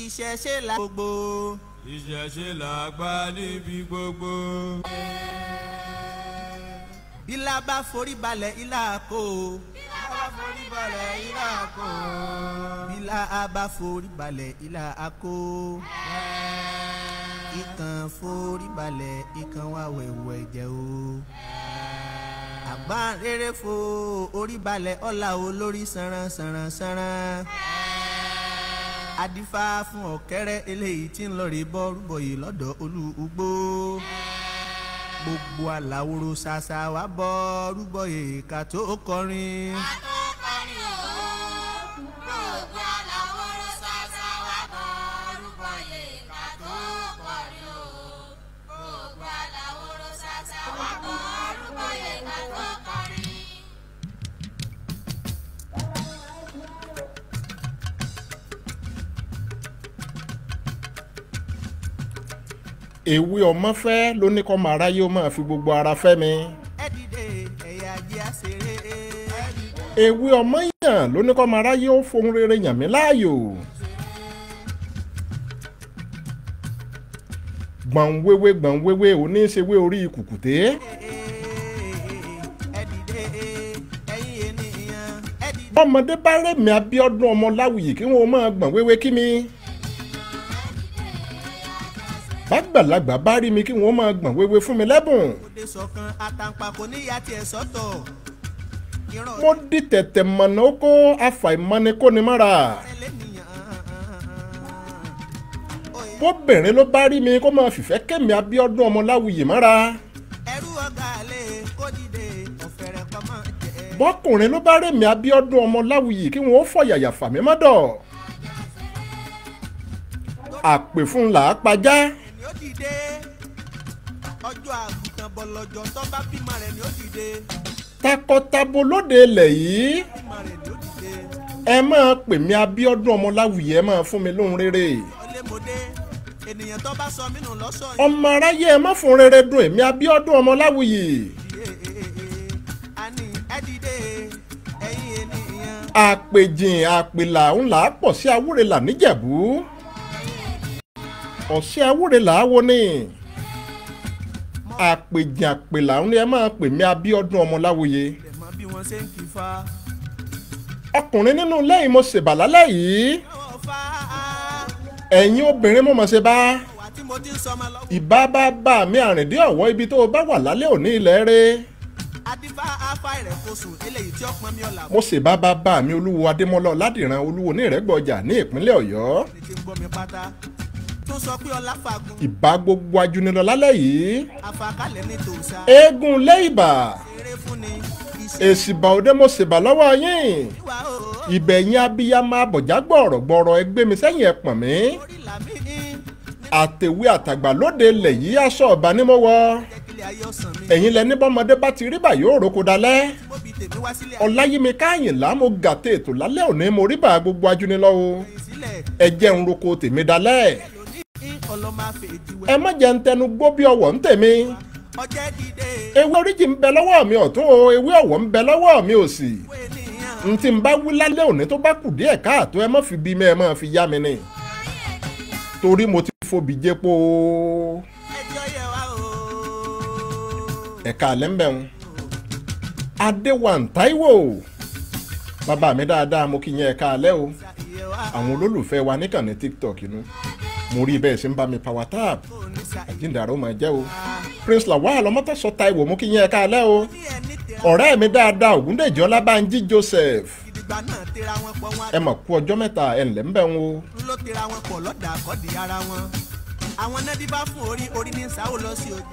ìṣẹ̀ṣe la gbogbo. ìṣẹ̀ṣe la gbà níbi gbogbo. ilá bá forí balẹ̀ ilá kó. ilá bá forí balẹ̀ ilá kó. ilá bá forí balẹ̀ ilá kó. ìkan forí balẹ̀ ìkan wá wẹ̀wẹ̀ jẹ́ o. àgbà rere fo orí balẹ̀ ọ̀la olórí sanran sanran sanran. adífá fún ọ̀kẹ́rẹ́ eléyìí tí ń lọ rè bọ́ rúbọ̀yè lọ́dọ̀ olúugbó. gbogbo aláwòrò ṣàṣà wá bọ́ rúbọ̀yè ká tó kọrin. gbogbo aláwòrò ṣàṣà wá bọ́ rúbọ̀yè ká tó kọrin o. gbogbo aláwòrò ṣàṣà wá bọ́ rúbọ̀yè ká tó kọrin. ewé ọmọ fẹ́ ló ní kọ́ máa ráyé ó máa fi gbogbo ara fẹ́ mi. ẹ dìde ẹ̀yà ajé àṣeré. ewé ọmọ yàn ló ní kọ́ máa ráyé ó fohùn rere yàn mí láàyò. gbọ̀nwéwé oníṣèwé orí kùkùté. ọmọdé bá rẹ̀mí Abíọ́dún Ọmọláwuyì kí wọ́n máa gbọ̀n wéwé kí mi. bàgbàlagbà bá rí mi kí wọ́n máa gbọ̀n wéwé fún mi lẹ́bùn. mo di tẹ̀tẹ̀ mọ̀nà oko afàìmọ́ni kó ni mọ́ra. bóbìnrin ló bá rí mi kó máa fìfẹ́ kẹ́mi Abíọ́dún Ọmọláwuyì mọ́ra. bọ́kùnrin ló bá rẹ̀mí Abíọ́dún Ọmọláwuyì kí wọ́n fọ̀yàyà fà mí mọ́dọ̀. àpè fún là á pajá. ọjọ́ àgùntàn bọ̀lọ̀jọ̀ tó bá bímọ rẹ̀ ni ó dìde. takọtabo lóde ilẹ̀ yìí ẹ máa pè mí Abíọ́dún Ọmọláwuyì ẹ máa fún mi lóhùn rere. ènìyàn tó bá sọ mí nù lọ́sọ̀ yìí. ọmọ aráyé ẹ má fún rere dùn èmi Abíọ́dún Ọmọláwuyì. àpèjìn àpèlà ń là á pọ̀ sí Awúrelà níjẹ̀bú. ọ̀sẹ̀ Awúrelà wo ni. àpèjìn àpèlà ń ní ẹ máa pè mí Abíọ́dún Ọmọláwuyì. ọkùnrin nínú ilé yìí mo ṣèbà lálẹ́ yìí. ẹ̀yin obìnrin mo mọ̀ ṣe bá. ìbá bá bá mi àrìndí ọ̀wọ́ ibi tó o bá wà lálẹ́ òní ilẹ̀ rẹ̀. mo sì bá bá mi olúwo Adémọ́lá Ọládìran olúwo ní Ìrẹ́gbọ̀jà ní ìpínlẹ̀ Ọ̀yọ́. ìbá gbogbo ajunilọ lálẹ́ yìí. eégún lé ìbà. èsìbà òde mo ṣèbà lọ́wọ́ yín. ìbẹ̀yìn abiyamọ abọ̀já gbọ̀rọ̀gbọ̀rọ̀ ẹgbẹ́ mi sẹ́yìn ẹ̀ pọ̀n mí. àtẹ̀wé àtàgbà lóde ilẹ̀ yìí aṣọ ọ̀bà ni mo wọ̀. ẹ̀yin lẹni bọ́mọdé bá ti rí bá yóò roko dalẹ̀. ọláyími káyìnlá mo gàtẹ́ ètò lálẹ́ òní mo rí bá gbogbo ajunilọ o. ẹ jẹ́ ń roko tèmi dalẹ̀. ẹ má jẹ́ ń tẹnu gbó bí ọwọ́ ń tèmi. ewé oríjì ń bẹ lọ́wọ́ mi ọ̀tún o ewé ọ̀wọ́ ń bẹ lọ́wọ́ mi òsì. n tí n bá wí lálẹ́ òní tó bá kù díẹ̀ káàtó ẹ má fi bí mi ẹ má fi yá mi ni. torí mo ti fobi jẹ́po. ẹ̀ka àlẹ́ ń bẹ̀rù. Adéwàn Táíwò bàbá mi dáadáa mo kí yẹn ẹ̀ka àlẹ́ o. àwọn olólùfẹ́ wa níkànnì TikTok inú mo rí bẹ́ẹ̀ ṣe ń bá mi power tap àjíǹdàrà ó máa jẹ́ o. Prince Lawal Ọmọ́tọ́sọ Táíwò mo kí yẹn ẹ̀ka àlẹ́ o. ọ̀rẹ́ mi dáadáa Ògúndèjì Ọlábánjí Joseph ẹ mà kú ọjọ́ mẹ́ta ẹ̀ ǹlẹ́ ń bẹ̀ ń o.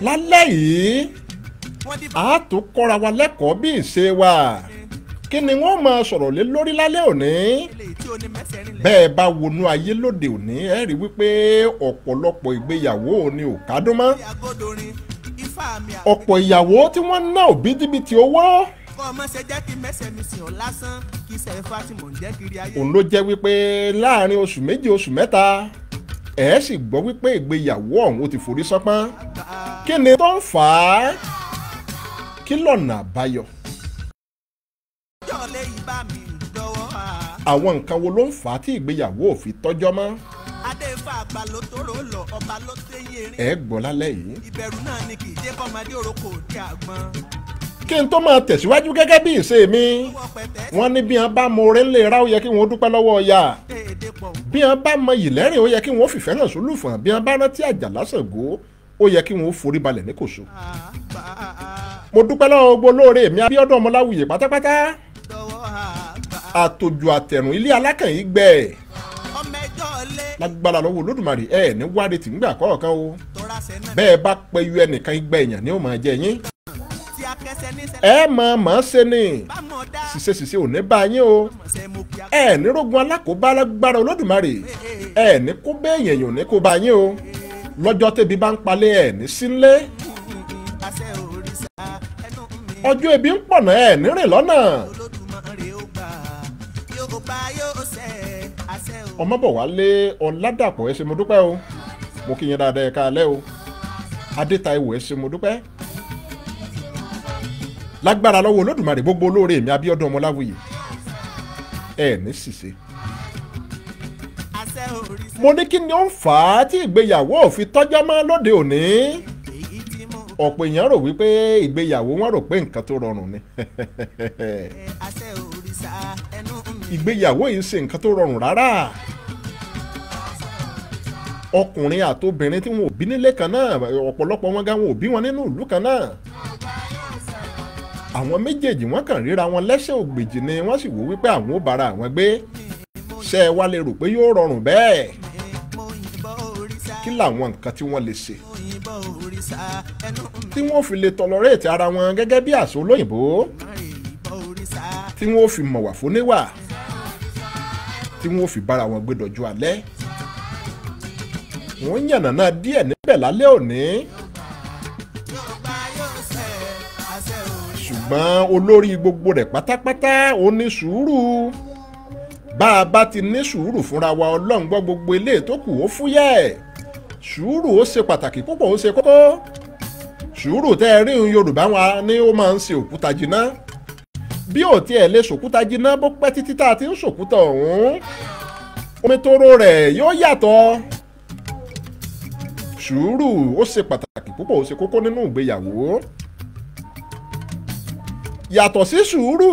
lálẹ́ yìí a tún kọ́ra wa lẹ́kọ̀ọ́ bí ìṣe wa kí ni wọ́n máa sọ̀rọ̀ lé lórí lálẹ́ òní. bẹ́ẹ̀ bá wọnú ayé lóde òní ẹ rí wípé ọ̀pọ̀lọpọ̀ ìgbéyàwó ni ò kádùn mọ́. ọ̀pọ̀ ìyàwó tí wọ́n ná òbítíbitì owó. òun ló jẹ́ wípé láàrin oṣù méjì oṣù mẹ́ta ẹ̀ sì gbọ́ wípé ìgbéyàwó ọ̀hún ti forí sánpọ́n. kí ni tó ń fà á? kí lọ̀nà àbáyọ? àwọn nǹkan wo ló ń fà á tí ìgbéyàwó ò fi tọ́jọ́ mọ́? fa àgbà ló tóró lọ ọba ló téyé rí. ẹ gbọ́ lálẹ́ yìí. ìbẹ̀rù náà ni kì í jẹ́ kọ́mọdé òrokò òdì àgbọn. kí n tó máa tẹ̀síwájú gẹ́gẹ́ bí ìṣe mi wọ́n ní bí wọ́n bá mọ orin lè ra ó yẹ kí wọ́n dúpẹ́ lọ́wọ́ ọya bí wọ́n bá mọ ìlẹ́rìn ó yẹ kí wọ́n fìfẹ́ hàn sólùfọ̀n bí wọ́n bá rántí Àjàlá Ṣàngó ó yẹ kí wọ́n forí balẹ̀ ní Kòso. mo dúpẹ́ lọ́wọ́ gbogbo olóore mi Abíọ́dún Ọmọláwuyè pátápátá àtòjù àtẹ̀rùn ilé alákàn yìí gbẹ lágbára lọ́wọ́ Olódùmarè ẹ̀ ní wáde tì ń gbà kọ̀ọ̀kan o bẹ́ẹ̀ bá pẹ́yù ẹnìkan igba èèyàn ni ó máa jẹ yín ẹ mọ̀ ṣe ni ṣiṣẹ́ ò ní bá yín o ẹ ní rógun alákòóbá lágbára Olódùmarè ẹ ní kó bẹ́ẹ̀ yẹn ò ní kó bá yín o lọ́jọ́ tẹ́bi bá ń palẹ̀ ẹ ní sílé ọjọ́ ebi ń pọ̀nà ẹ ní rìn lọ́nà Ọmọbọ̀wálé Ọládàpọ̀ ẹ ṣé mo dúpẹ́ o mo kí yín dáadáa ẹ káalẹ́ o Adétayọ̀ ẹ ṣé mo dúpẹ́ lágbára lọ́wọ́ Olódùmarè gbogbo olóore mi Abíọ́dún Ọmọláwuyè ẹ ní ṣìṣe. mo ní kí ni ó ń fà á tí ìgbéyàwó ò fi tọ́jọ́ mọ́ lóde òní ọ̀pọ̀ èèyàn rò wípé ìgbéyàwó wọn rò pé nǹkan tó rọrùn ni ìgbéyàwó yìí ṣe nǹkan tó rọrùn rárá ọkùnrin àtobìnrin tí wọn ò bí nílé kan náà ọ̀pọ̀lọpọ̀ wọn gan wọn ò bí wọn nínú ìlú kan náà àwọn méjèèjì wọn kàn ríra wọn lẹ́sẹ̀ ògbèjì ni wọ́n sì wò wípé àwọn ò bára àwọn gbé ṣé ẹ wá lè rò pé yóò rọrùn bẹ́ẹ̀ kí làwọn nǹkan tí wọ́n lè ṣe tí wọ́n fi lè tọlọrẹ́ẹ̀tì ara wọn gẹ́gẹ́ bí àṣà olóyìnbó tí wọ́n fi mọ̀ wà fúnníwà tí wọ́n fi bára wọn gbé dọ̀jú alẹ́ wọ́n yànnàná díẹ̀ níbẹ̀ lálẹ́ òní ṣùgbọ́n olórí gbogbo rẹ̀ pátápátá ó ní sùúrù bá a bá ti ní sùúrù fúnra wa Ọlọ́run gbọ́ gbogbo ilé tó kù ó fúyẹ́ sùúrù ó ṣe pàtàkì púpọ̀ ó ṣe kókó sùúrù tẹ́ ẹ rí Yorùbá wọn ni ó máa ń ṣe òkúta jìnnà bí ò tiẹ̀ lè ṣòkúta jìnnà bó pẹ́ títí tá a ti ń ṣòkúta ọ̀hún omi tóró rẹ̀ yóò yàtọ̀ sùúrù ó ṣe pàtàkì púpọ̀ ó ṣe kókó nínú ìgbéyàwó yàtọ̀ sí sùúrù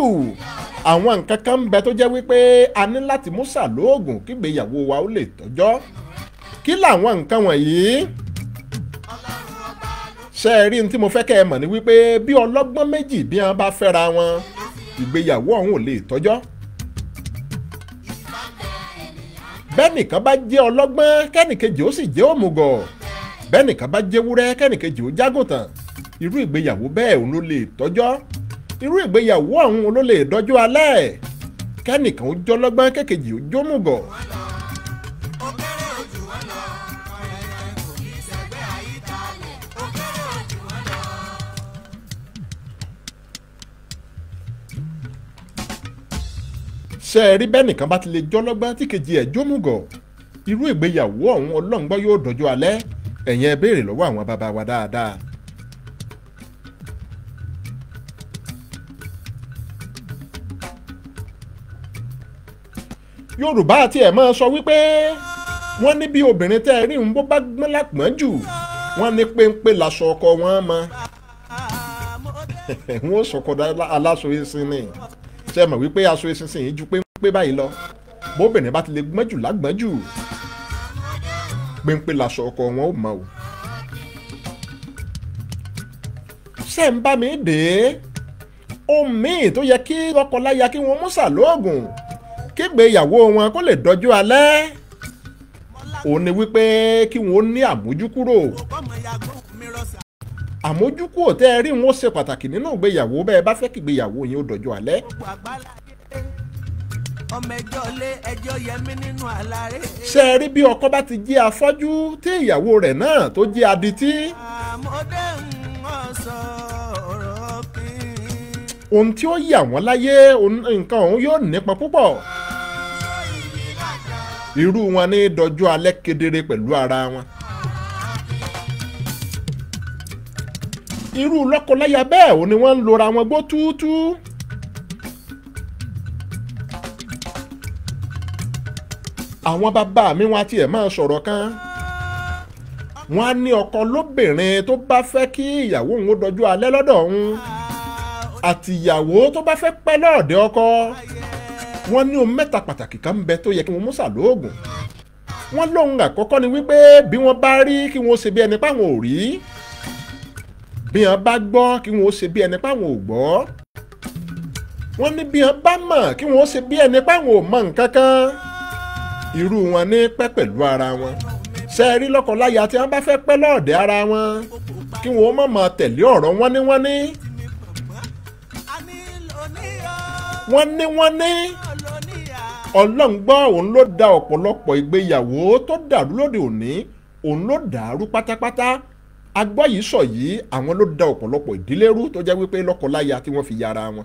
àwọn nǹkan kan ń bẹ tó jẹ́ wípé a ní láti mú ṣàlóògùn kí ìgbéyàwó wa ó lè tọ́jọ́ kí làwọn nǹkan wọ̀nyí ṣe é rí ní tí mo fẹ́ kẹ́ ẹ mọ̀ ní wípé bí ọlọ́gbọ́n méjì bí wọ́n bá fẹ́ra wọn ìgbéyàwó ọ̀hún ò lè tọ́jọ́ bẹ́nìkan bá jẹ́ ọlọ́gbọ́n kẹ́nìkejì ó sì jẹ́ òmùgọ̀ bẹ́nìkan bá jẹ́ wúrẹ́ kẹ́nìkejì ó jágùntàn irú ìgbéyàwó bẹ́ẹ̀ òun ló lè tọ́jọ́ irú ìgbéyàwó ọ̀hún ló lè dọ́jọ́ alẹ́ kẹ́nìkan ó jọ́lọ́gbọ́n kẹ́kejì ó jómùgọ̀. ṣe rí bẹ́nìkan bá ti lè jọ́lọ́gbọ́n tí kejì ẹ̀ jómùgọ̀ irú ìgbéyàwó ọ̀hún ọlọ́ngbọ́ yóò dọ́jọ́ alẹ́ ẹ̀yin ẹ béèrè lọ́wọ́ àwọn bàbá wa dáadáa. Yorùbá àti ẹ̀ máa sọ wípé wọ́n ní bí obìnrin tẹ́ ẹ rí ń bó bá gbọ́n lápọ́n jù wọ́n ní péńpé láṣọ ọkọ wọn mọ́ wọ́n sọkọ aláṣọ ẹṣin ni ṣe mọ̀ wípé aṣọ ẹṣinṣin yìí ju péńpé báyìí lọ bóbìnrin bá ti lè gbọ́n jù lágbọ́n jù péńpé láṣọ ọkọ wọn ò mọ̀ o. ṣé ń bá mi dé ohun míì tó yẹ kí lọ́kọláya kí wọ́n mú ṣàlóògùn kí ìgbéyàwó wọn kó lè dọ́jú alẹ́ òun ni wípé kí wọ́n ní àmójúkúrò àmójúkúrò tẹ́ ẹ rí wọn ṣe pàtàkì nínú ìgbéyàwó bẹ́ẹ̀ bá fẹ́ kí ìgbéyàwó yín ó dọ́jú alẹ́. ṣe ẹ rí bí ọkọ bá ti jẹ́ afọ́jú tí ìyàwó rẹ̀ náà tó jẹ́ adití. ohun tí ó yà wọ́n láyé nǹkan ọ̀hún yóò nípa púpọ̀. irú wọn ní dọjú alẹ́ kedere pẹ̀lú ara wọn. irú lọ́kọláya bẹ́ẹ̀ ò ní wọ́n ń lora wọn gbó túútú. àwọn bàbá mi wọn àti ẹ̀ máa sọ̀rọ̀ kan wọ́n á ní ọkọ lóbìnrin tó bá fẹ́ kí ìyàwó òun ó dọjú alẹ́ lọ́dọ̀ òun àti ìyàwó tó bá fẹ́ pẹ́ lọ́ọ̀dẹ̀ ọkọ wọ́n ní ohun mẹ́ta pàtàkì kan ń bẹ tó yẹ kí wọ́n mú ṣàlóògùn wọ́n lóhun àkọ́kọ́ ni wípé bí wọ́n bá rí kí wọ́n ṣe bí ẹni páwọn ò rí bí wọ́n bá gbọ́ kí wọ́n ṣe bí ẹni páwọn ò gbọ́ wọ́n ní bí wọ́n bá mọ̀ kí wọ́n ṣe bí ẹni páwọn ò mọ̀ nǹkan kan irú wọn ní pẹ́ pẹ̀lú ara wọn ṣe rí lọ́kọláya tí wọ́n bá fẹ́ pẹ́ lọ́ọ̀dẹ̀ ara wọn kí wọ́n má máa tẹ̀lé ọ̀rọ̀ wọ́n ní Ọlọ́run gbọ́ òun ló dá ọ̀pọ̀lọpọ̀ ìgbéyàwó tó dàrú lóde òní òun ló dàrú pátápátá agbọ́ yìí sọ yìí àwọn ló dá ọ̀pọ̀lọpọ̀ ìdílé rú tó jẹ́ wípé lọ́kọláya tí wọ́n fi yára wọn.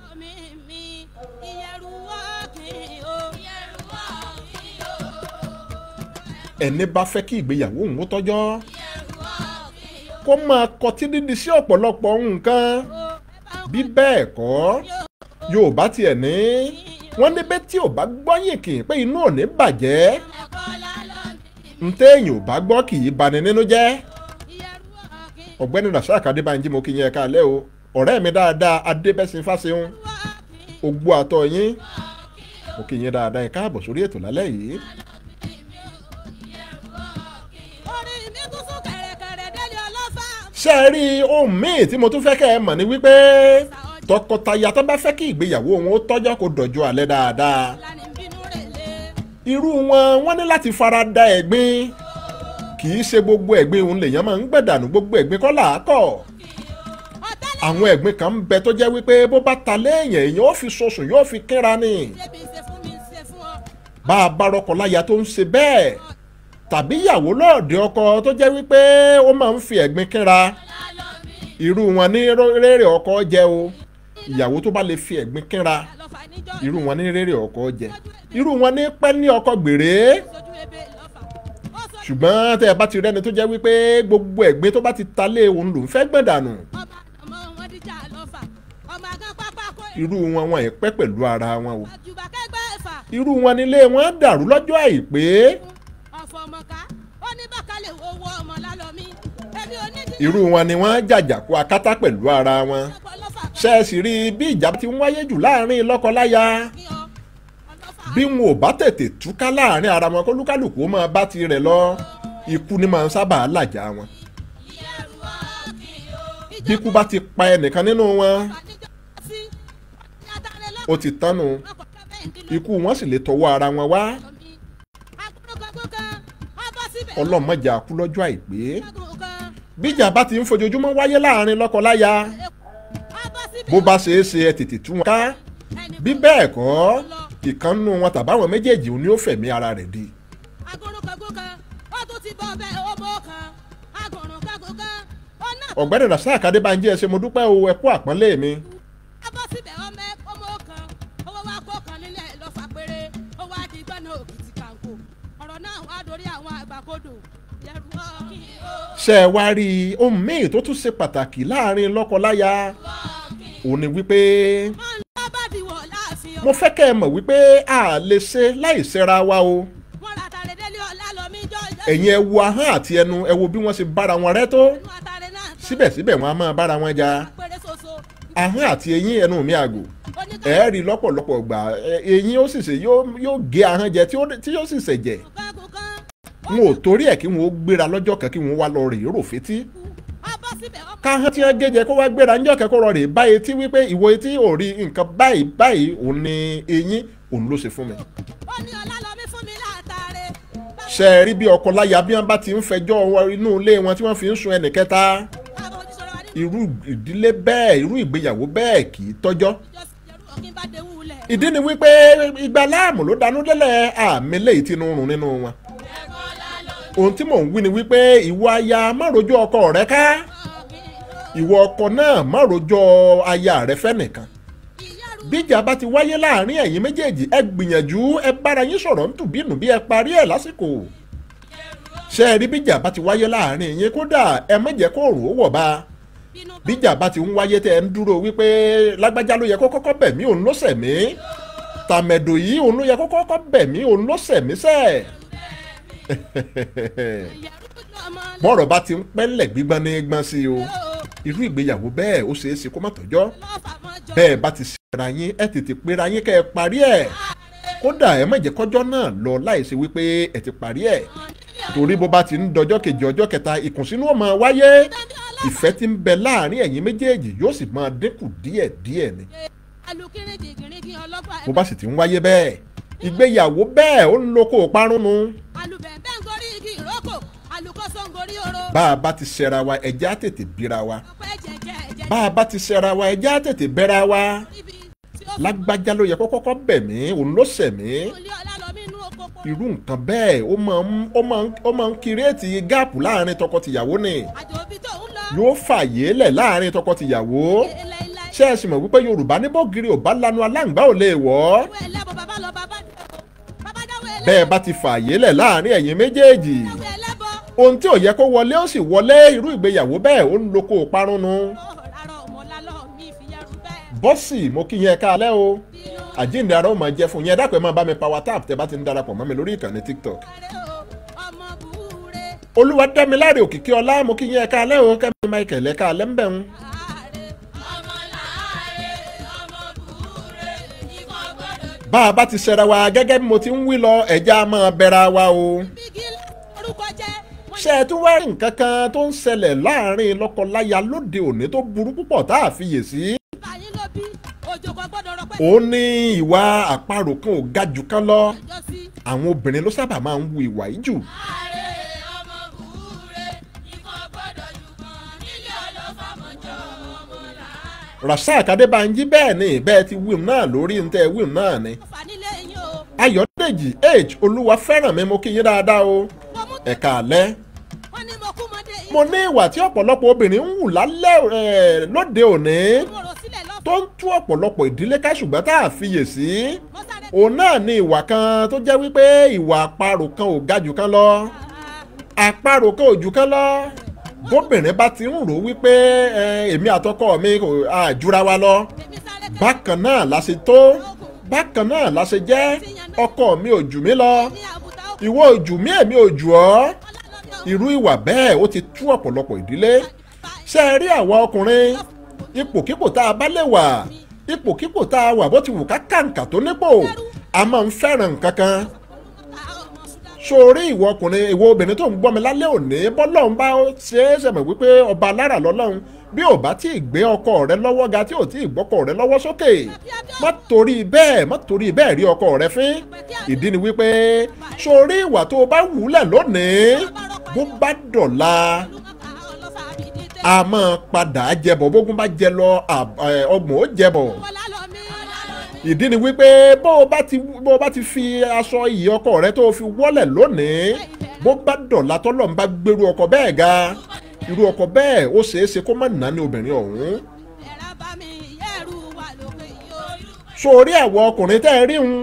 ẹni bá fẹ́ kí ìgbéyàwó òun ó tọ́jọ́ kó máa kọtí dídí sí ọ̀pọ̀lọpọ̀ nǹkan bí bẹ́ẹ̀ kọ́ Yorùbá tiẹ̀ ní wọ́n níbẹ̀ tí ò bá gbọ́ yìnkì pé inú ò ní bàjẹ́ ntẹ́yìn ò bá gbọ́ kì í bani nínú jẹ́. ọ̀gbẹ́ni Rasaq Adébánjí mo kí yín ẹ káalẹ́ o ọ̀rẹ́ mi dáadáa Adébẹ́sìn Fáṣẹ̀hún ogbó àtọ̀ yín mo kí yín dáadáa ẹ káàbọ̀ sórí ètò lálẹ́ yìí. ṣé ẹ rí ohun míì tí mo tún fẹ́ kẹ́ ẹ mọ̀ ni wípé tọkọtaya tó bá fẹ́ kí ìgbéyàwó wọn ó tọ́jọ́ kó dọ̀jọ́ alẹ́ dáadáa irú wọn ní láti fara da ẹ̀gbin kì í ṣe gbogbo ẹ̀gbin òun lèèyàn máa ń gbẹ̀dànù gbogbo ẹ̀gbin kọ́ làákọ̀ àwọn ẹ̀gbin kan ń bẹ tó jẹ́ wípé bó bá ta léèyàn èèyàn ó fi sọ̀sùn yóò fi kínra ni bá a bá rọkọ láya tó ń ṣe bẹ́ẹ̀ tàbí ìyàwó lọ́ọ̀dẹ̀ ọkọ tó jẹ́ wípé ó máa ń fi ẹ̀gbin kínra irú wọn ní rere ọkọ jẹ o ìyàwó tó bá lè fi ẹ̀gbin kínra irú wọn ní rere ọkọ jẹ irú wọn ní pẹ́ ní ọkọ gbèrè ṣùgbọ́n tẹ́ ẹ bá ti rẹ́ni tó jẹ́ wípé gbogbo ẹ̀gbin tó bá ti ta lé òun lòún fẹ́ gbọ̀n dànù irú wọn ẹ̀ pẹ́ pẹ̀lú ara wọn o irú wọn nílé wọn dàrú lọ́jọ́ àìpé irú wọn ni wọ́n jàjàkú akátá pẹ̀lú ara wọn ṣe é sì rí bí ìjà ti ń wáyé jù láàrin lọ́kọláya bí wọn ò bá tètè túká láàrin ara wọn kólúkálùkù ó máa bá tirẹ̀ lọ ikú ni máa ń sábà làjà wọn bí ikú bá ti pa ẹnìkan nínú wọn ó ti tánu ikú wọn sì lè tọwọ́ ara wọn wá ọlọ́mọjà kú lọ́jọ́ àìpé bíjà bá ti ń fojoojúmọ́ wáyé láàrin lọ́kọláya bó bá ṣe é ṣe ẹ tètè tú wọn ká bí bẹ́ẹ̀ kọ́ ìkànnù wọn tàbáwọn méjèèjì ni ó fẹ̀mí ara rẹ̀ di. ọ̀gbẹ́ni Rasaq Adébánjí ẹ ṣé mo dúpẹ́ o ẹ kú àpọ́nlé mi. ṣe ẹ wá rí ohun míì tó tún ṣe pàtàkì láàrin lọ́kọláya òun ni wípé mo fẹ́ kẹ́ ẹ mọ̀ wípé a lè ṣe láì ṣẹra wa o ẹ̀yin ẹ wo ahọ́n àti ẹnu ẹ wo bí wọ́n ṣe bára wọn rẹ́ tó síbẹ̀síbẹ̀ wọn a máa bára wọn jà ahọ́n àti eyín ẹnu mi àgò ẹ rí lọ́pọ̀lọpọ̀ gbà eyín ó sì ṣe yóò gé ahọ́n jẹ tí yóò sì ṣẹ̀jẹ̀ wọn ò torí ẹ̀ kí wọn ó gbéra lọ́jọ́ kan kí wọn wá lọ rèé rò fétí káhán tí wọ́n gẹ́jẹ́ kó wá gbéra níjọ́ kan kó rọ rèé bá etí wípé ìwọ etí ò rí nǹkan báyìí báyìí òun ni eyín òun ló ṣe fún mi. ṣe é rí bí ọkọ láya bí wọ́n bá ti ń fẹjọ́ inú ilé wọn tí wọ́n fi ń sun ẹnì kẹta irú ìdílé bẹ́ẹ̀ irú ìgbéyàwó bẹ́ẹ̀ kì í tọ́jọ́ ìdí ni wípé ìgbà láàmú ló danú délẹ̀ àmì léyìí tí ń rùn nínú wọn ohun tí mò ń wí ni wípé ìwọ aya má rojọ́ ọkọ rẹ ká ìwọ ọkọ náà má rojọ́ aya rẹ fẹ́nìkan bíjà bá ti wáyé láàrin ẹ̀yin méjèèjì ẹ gbìyànjú ẹ bára yín sọ̀rọ̀ ntùbínú bí ẹ parí ẹ̀ lásìkò ṣe é rí bíjà bá ti wáyé láàrin yín kódà ẹ má jẹ́ kó òrùn ó wọ̀ bá bíjà bá ti ń wáyé tẹ́ ẹ ń dúró wípé lágbájá ló yẹ kó kọ́kọ́ bẹ̀ mí òun ló ṣẹ̀ mí tàmẹ̀dò yìí òun ló yẹ kó kọ́kọ́ bẹ̀ mí òun ló ṣẹ̀ mí sẹ́ẹ̀ bọ́rọ̀ bá ti ń pẹ́lẹ̀ gbígbọ́n ní gbọ́n sí o irú ìgbéyàwó bẹ́ẹ̀ ó ṣeé ṣe kó má tọ́jọ́ bẹ́ẹ̀ bá ti ṣera yín ẹ tètè pera yín kẹ́ ẹ parí ẹ̀ kódà ẹ má jẹ́ kọ́jọ́ náà lọ láìsí wípé ẹ ti parí ẹ̀ torí bó bá ti ń dọjọ́ kejì ọjọ́ kẹta ìkùnsínú ó máa wáyé ìfẹ́ tí ń bẹ láàrin ẹ̀yin méjèèjì yóò sì máa dínkù díẹ̀díẹ̀ ni bó bá sì ti ń wáyé bẹ́ẹ̀ ìgbéyàwó bẹ́ẹ̀ ó ń lo kó o parun nu. bá a bá ti ṣẹra wa ẹjẹ́ á tètè bíra wa bá a bá ti ṣẹra wa ẹjẹ́ á tètè bẹ́ra wa lágbájá ló yẹ kó kọ́kọ́ bẹ̀ mí òun ló ṣẹ̀ mí irú nǹkan bẹ́ẹ̀ ó máa ń kírètì gáàpù láàrin tọkọ-tìyàwó ni yóò fàyè lẹ̀ láàrin tọkọ-tìyàwó ṣé ẹ sì mọ̀ wípé Yorùbá ní bọ́gìrì ò bá lanu aláǹgbá ò lè wọ̀ ọ́ bẹ́ẹ̀ bá ti fàyè lẹ̀ láàrin ẹ̀yin méjèèjì ohun tí ò yẹ kó wọlé ó sì wọlé irú ìgbéyàwó bẹ́ẹ̀ ó ń lo kó o parun nu. bọ́sì mo kí yẹn káalẹ́ o àjíǹde ara ó máa jẹ́ fún yẹn dápẹ́ máa bá mi power tap tẹ́ bá ti ń darapọ̀ mọ́ mi lórí ìkànnì TikTok. Olúwadámiláre òkìkí ọlá mo kí yẹn káalẹ́ o Kẹ́mi Michael káalẹ́ ń bẹ̀ ń. bá a bá ti ṣẹra wa gẹ́gẹ́ bí mo ti ń wí lọ ẹ̀já máa bẹ̀ra wa o. ṣé ẹ tún wá rí nǹkan kan tó ń ṣẹlẹ̀ láàrin lọ́kọ-láya lóde òní tó burú púpọ̀ tá a fiyèsí. ó ní ìwà àparò kan ò ga jù kan lọ àwọn obìnrin ló sábà máa ń wu ìwà yìí jù. Rasaq Adébánjí bẹ́ẹ̀ ni bẹ́ẹ̀ ti wíwùn náà lórí ń tẹ́ wíwùn náà ni. Ayọ̀dèjì H Olúwafẹ́rànmi mo kí yín dáadáa o ẹ̀ka alẹ́. mo ní ìwà tí ọ̀pọ̀lọpọ̀ obìnrin ń wù lálẹ́ lóde òní tó ń tú ọ̀pọ̀lọpọ̀ ìdílé ká ṣùgbọ́n tá a fiyèsí òun náà ni ìwà kan tó jẹ́ wípé ìwà àparò kan ò ga jù kan lọ àparò kan ò jù kan lọ bóbìnrin bá ti ń rò wípé èmi àtọkọ mi kò àjúra wa lọ bákan náà la ṣe tó bákan náà la ṣe jẹ́ ọkọ mi ò jù mí lọ ìwọ ò jù mí èmi ò jù ọ́ irú ìwà bẹ́ẹ̀ ó ti tú ọ̀pọ̀lọpọ̀ ìdílé ṣé ẹ rí àwa ọkùnrin ipòkípò tá a bá lè wà ipòkípò tá a wà bó ti wù ká kàǹkà tó nípò a máa ń fẹ́ràn nǹkan kan sórí ìwọ ọkùnrin ìwọ obìnrin tó ń gbọ́ mi lálẹ́ òní bọ́lọ́run bá ṣe é ṣẹ̀mọ̀ wípé ọba alára lọ́lọ́run bí ò bá tí ì gbé ọkọ rẹ lọ́wọ́ ga tí ò tí ì gbọ́kọ rẹ lọ́wọ́ sókè má torí bẹ́ẹ̀ rí ọkọ rẹ fín ìdí ni wípé sórí ìwà tó o bá wúlẹ̀ lónìí bó bá dọ̀la a máa padà jẹbọ bógun bá jẹ lọ ọgbọ̀n ó jẹbọ ìdí ni wípé bó o bá ti fi aṣọ iyì ọkọ rẹ tó o fi wọ́lẹ̀ lónìí bó bá dọ̀la tọ́lọ̀ ń bá gbèrú ọkọ bẹ́ẹ̀ ga irú ọkọ bẹ́ẹ̀ ó ṣeé ṣe kó má nà ní obìnrin ọ̀hún. sórí ẹ̀wọ̀ ọkùnrin tẹ́ ẹ rí un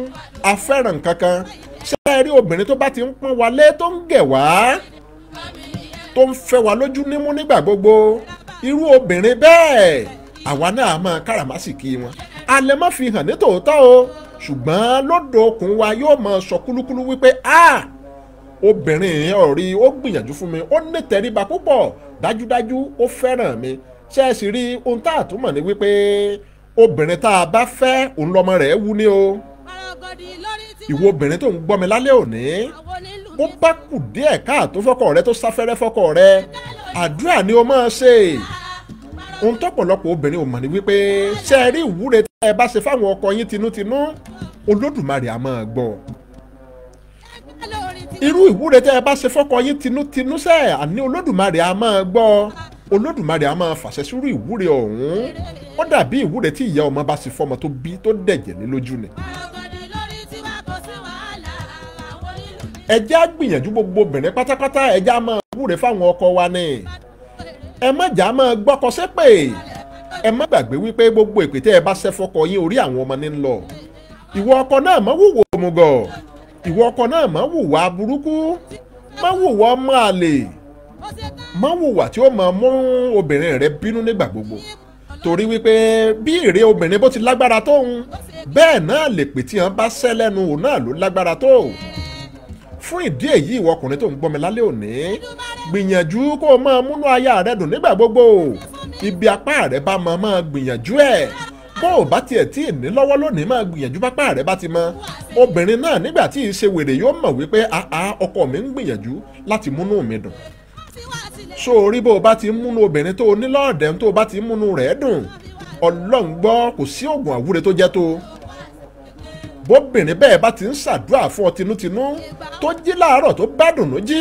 afẹ́ràn kankan ṣé ẹ rí obìnrin tó bá ti ń pọ́n wálé tó ń gẹ̀ wá tó ń fẹ́ wa lójú nímú nígbà gbogbo irú obìnrin bẹ́ẹ̀ àwa náà máa káràmásìkí wọn a lè má fi hàn ní tòótọ́ o ṣùgbọ́n lọ́dọ̀ okùn wa yóò máa sọ kúlúkúlú wípé obìnrin ọ̀rí ó gbìyànjú fún mi ó ní tẹríba púpọ̀ dájúdájú ó fẹ́ràn mi ṣé ẹ sì rí ohun tá a túmọ̀ ní wípé obìnrin tá a bá fẹ́ òun lọ́mọ rẹ̀ wú ní o ìwọ obìnrin tó ń gbọ́ mi lálẹ́ òní bó bá kù díẹ̀ káàtó fọ́kọ rẹ tó sáfẹ́rẹ́ fọ́kọ rẹ àdúrà ni o máa ṣe ohun tọ́pọ̀lọpọ̀ obìnrin ò mọ̀ ní wípé ṣé ẹ rí ìwúre tẹ́ ẹ bá ṣe fáwọn ọkọ yín tinútinú Olódùmarè á máa gbọ́ irú ìwúre tẹ́ ẹ bá ṣe fọ́kọ yín tinútinú sẹ́ àní Olódùmarè á máa gbọ́ Olódùmarè á máa fàṣẹ sírú ìwúre ọ̀hún ó dàbí ìwúre tí ìyá ọmọ bá ṣe fọ́mọ tó bí tó dẹ̀jẹ̀ lé lójú ni. ẹ jẹ́ á gbìyànjú gbogbo obìnrin pátápátá ẹ jẹ́ á máa wúre fáwọn ọkọ wa ni ẹ má jà á máa gbọ́kọ sépè ẹ má gbàgbé wípé gbogbo èpè tẹ́ ẹ bá ṣẹ́ fọ́kọ yín orí àwọn ọmọ ní ń lọ ìwọ ọkọ náà má wùwà òmùgọ̀ ìwọ ọkọ náà má wùwà burúkú má wùwà ọmọ àlè má wùwà tí ó máa mú obìnrin rẹ bínú nígbà gbogbo torí wípé bí èrè obìnrin bó ti lágbára tóun bẹ́ẹ̀ náà lè pè tí wọ́n bá ṣẹ́ lẹ́nu òun náà ló lágbára tó fún ìdí èyí ìwọ ọkùnrin tó ń gbọ́ mi lálẹ́ òní gbìyànjú kó o máa múnú aya rẹ dùn nígbà gbogbo ibi apá rẹ bá máa gbìyànjú ẹ̀ bó o bá tiẹ̀ tí ì ní lọ́wọ́ lónìí máa gbìyànjú pápá rẹ bá ti mọ obìnrin náà nígbà tí ì ṣe wèrè yóò mọ̀ wípé ọkọ mi ń gbìyànjú láti múnú mi dùn so orí bó o bá ti ń múnú obìnrin tó o ní lọ́ọ̀dẹ̀ tó o bá ti ń múnú rẹ̀ dùn Ọlọ́run gbọ́ kò sí oògùn àwúre tó jẹ́ tó bóbìnrin bẹ́ẹ̀ bá ti ń ṣàdúrà fún ọ tinútinú tó jí láàárọ̀ tó bá dùnú jí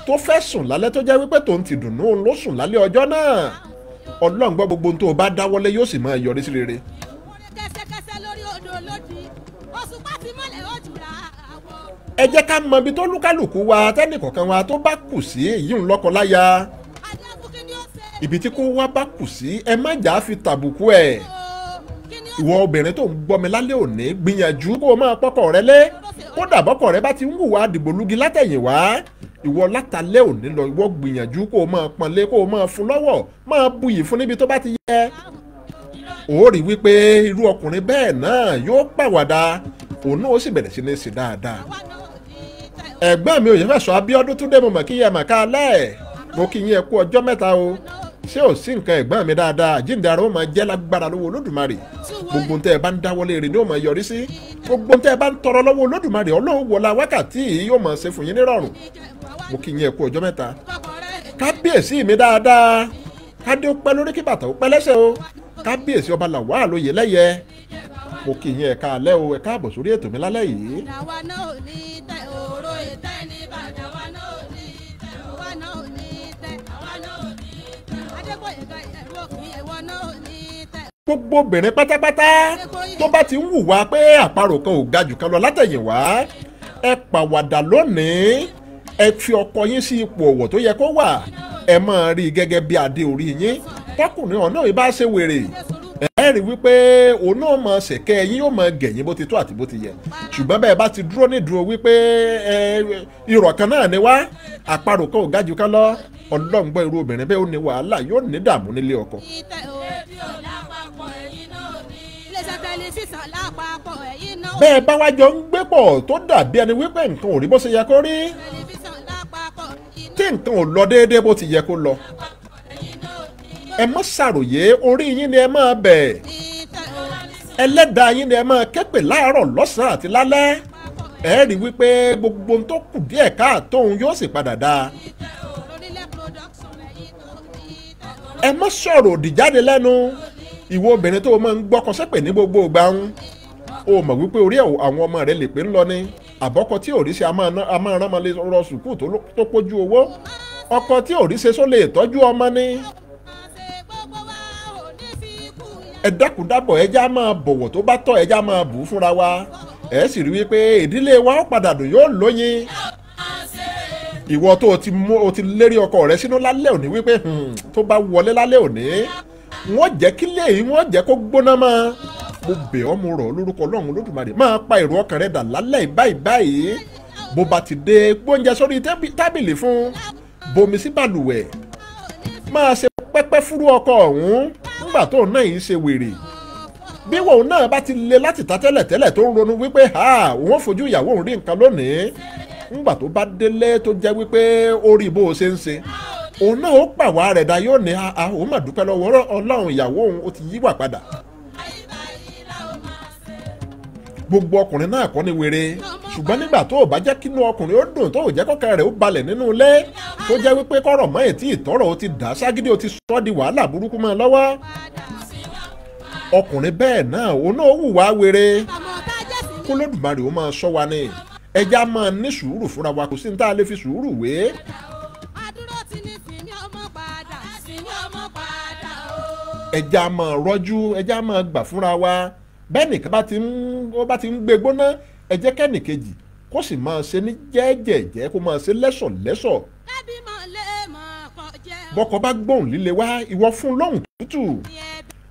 tó fẹ́ sùn lálẹ́ tó jẹ́ wípé tó ń ti dùnú ló sùn lálẹ́ ọjọ́ náà Ọlọ́run gbọ́ gbogbo ohun tó o bá dáwọ́lé yóò sì máa yọrí sí rere. ẹ jẹ́ ká mọ ibi tó lúkálùkù wa tẹ́nìkọ̀ọ̀kan wa tó bá kù sí èyí ń lọ́kọ láya ibi tí kò wá bá kù sí ẹ má jà á fi tàbùkù ẹ̀ ìwọ obìnrin tó ń gbọ́ mi lálẹ́ òní gbìyànjú kó o máa pọ́kọ rẹ lé kódà bọ́kọ rẹ bá ti ń hùwà dìgbòlugi látẹ̀yìnwá ìwọ látàlẹ́ òní lọ ìwọ gbìyànjú kó o máa pọ́nlé kó o máa fún lọ́wọ́ máa buyì fún níbi tó bá ti yẹ ó rí wípé irú ọkùnrin bẹ́ẹ̀ náà yóò pàwàdà òun náà ó sì bẹ̀rẹ̀ sí ní ṣe dáadáa. ẹ̀gbọ́n mi ò yẹ fẹ́ sọ Abíọ́dún Túndé mo mọ̀ kí yẹ màkà alẹ́ mo kí yín ẹ kú ọjọ́ mẹ́ta o ṣé ò sí nǹkan ẹ̀gbọ́n mi dáadáa jíǹde ara ó máa jẹ́ lágbára lọ́wọ́ Olódùmarè gbogbo ntẹ́ ẹ bá ń dáwọ́lé rẹ̀ ni ó máa yọrí sí gbogbo ntẹ́ ẹ bá ń tọrọ lọ́wọ́ Olódùmarè Ọlọ́run wọlá wákàtí yìí yóò máa ṣe fún yín nírọ̀rùn mo kí yín ẹ kú ọjọ́ mẹ́ta kábíyèsí mi dáadáa kádé ó pẹ́ lórí kí bàtà ó pẹ́ lẹ́sẹ̀ o kábíyèsí ọba làwà lóye lẹ́yẹ mo kí yín ẹ káalẹ́ o ẹ káàbọ̀ sórí ètò mi lálẹ́ yìí. gbogbo obìnrin pátápátá tó bá ti ń hùwà pé àparò kan ò ga jù kan lọ látẹ̀yìnwá ẹ pàwàdà lónìí ẹ fi ọkọ yín sí ipò ọ̀wọ̀ tó yẹ kó wà ẹ máa rí i gẹ́gẹ́ bí adé orí yín tọkùnrin ọ̀nà ìbá ṣe wèrè ẹ rí wípé òun náà máa ṣẹ̀kẹ́ yín yóò máa gẹ̀yìn bó ti tó àti bó ti yẹ ṣùgbọ́n bẹ́ẹ̀ bá ti dúró ní dúró wípé irọ́ kan náà ni wá àparò kan ò ga jù kan lọ Ọlọ́run gbọ́ irú obìnrin bẹ́ẹ̀ ó ní wàhálà yóò ní dààmú nílé ọkọ. bẹ́ẹ̀ bá wá jọ ń gbé pọ̀ tó dàbí ẹni wípé nǹkan ò rí bó ṣe yẹ kó rí tí nǹkan ò lọ déédéé bó ti yẹ kó lọ ẹ má ṣàròyé orí yín ni ẹ máa bẹ̀ ẹlẹ́dàá yín ni ẹ máa képe láàárọ̀ lọ́sàn-án àti lálẹ́ ẹ rí wípé gbogbo ohun tó kù díẹ̀ káàtó òun yóò sì padà dáa ẹ má sọ̀rọ̀ òdì jáde lẹ́nu ìwọ obìnrin tó o máa ń gbọ́kọ sẹ́pẹ̀ ní gbogbo ìgbà ń o mọ̀ wípé orí àwọn ọmọ rẹ lè pé ń lọ ní àbọ́kọ tí òrí ṣe a máa rán ọmọ lè rọ sùkúù tó pójú owó ọkọ tí òrí ṣe só lè tọ́jú ọmọ ní. ẹ dákun dábọ̀ ẹja máa bọ̀wọ̀ tó bá tọ́ ẹja máa bù ú fúnra wa ẹ sì rí wípé ìdílé wa ó padà dùn yóò lóyin ìwọ tó o ti lérí ọkọ rẹ sínú lálẹ́ òní wípé tó bá wọlé lálẹ́ òní wọ́n jẹ́ kílẹ̀ yìí wọ́n jẹ́ kó gbóná mọ́ mo bẹ̀ ọ́ mo rọ̀ lórúkọ Ọlọ́run Olódùmarè máa pa èrò ọkàn rẹ dà lálẹ́ báyìí bó bá ti dé gbóúnjẹ sórí tábìlì fún bomi sí bàlùwẹ̀ máa ṣe pẹ́pẹ́ fúrú ọkọ ọ̀hún nígbà tó náà yìí ṣe wèrè bí wọn náà bá ti le láti ta tẹ́lẹ̀tẹ́lẹ̀ tó ń ronú wípé òun fojú ìyàwó òun rí nǹkan lónìí nígbà tó bá délé tó jẹ́ wípé ó rí bó o ṣe ń ṣe òun náà ó pàwọ́ rẹ̀ dá yóò ní òun mà dúpẹ́ lọ́wọ́ Ọlọ́run ìyàwó òun ó ti yíwà padà gbogbo ọkùnrin náà kọ́ ni wèrè ṣùgbọ́n nígbà tó o bá jẹ́ kínú ọkùnrin ó dùn tó o jẹ́ kọ́kẹ́ rẹ̀ ó balẹ̀ nínú ilé tó jẹ́ wípé kọ́rọ̀ mọ́ ètí ìtọ́rọ̀ ó ti dà ságídí ó ti sọ́ di wàhálà burúkú mọ́ ẹ lọ́wọ́ ọkùnrin bẹ́ẹ̀ náà òun náà hùwà wèrè kó Lódùmarè ó máa ṣọ́ wa ní ẹja máa ní sùúrù fúnra wa kò sí ní tá a lè fi sùúrù wé. ẹja máa rọ́jú ẹja máa gbà fúnra wa bẹ́ẹ̀ nìkan bá ti ń gbé gbóná ẹ jẹ́ kẹ́nìkejì kó sì máa ṣe ní jẹ́ẹ́jẹ́jẹ́ kó máa ṣe lẹ́sọ̀lẹ́sọ̀. bọ́kọ bá gbóhùn líle wá ìwọ fún lóhùn tútù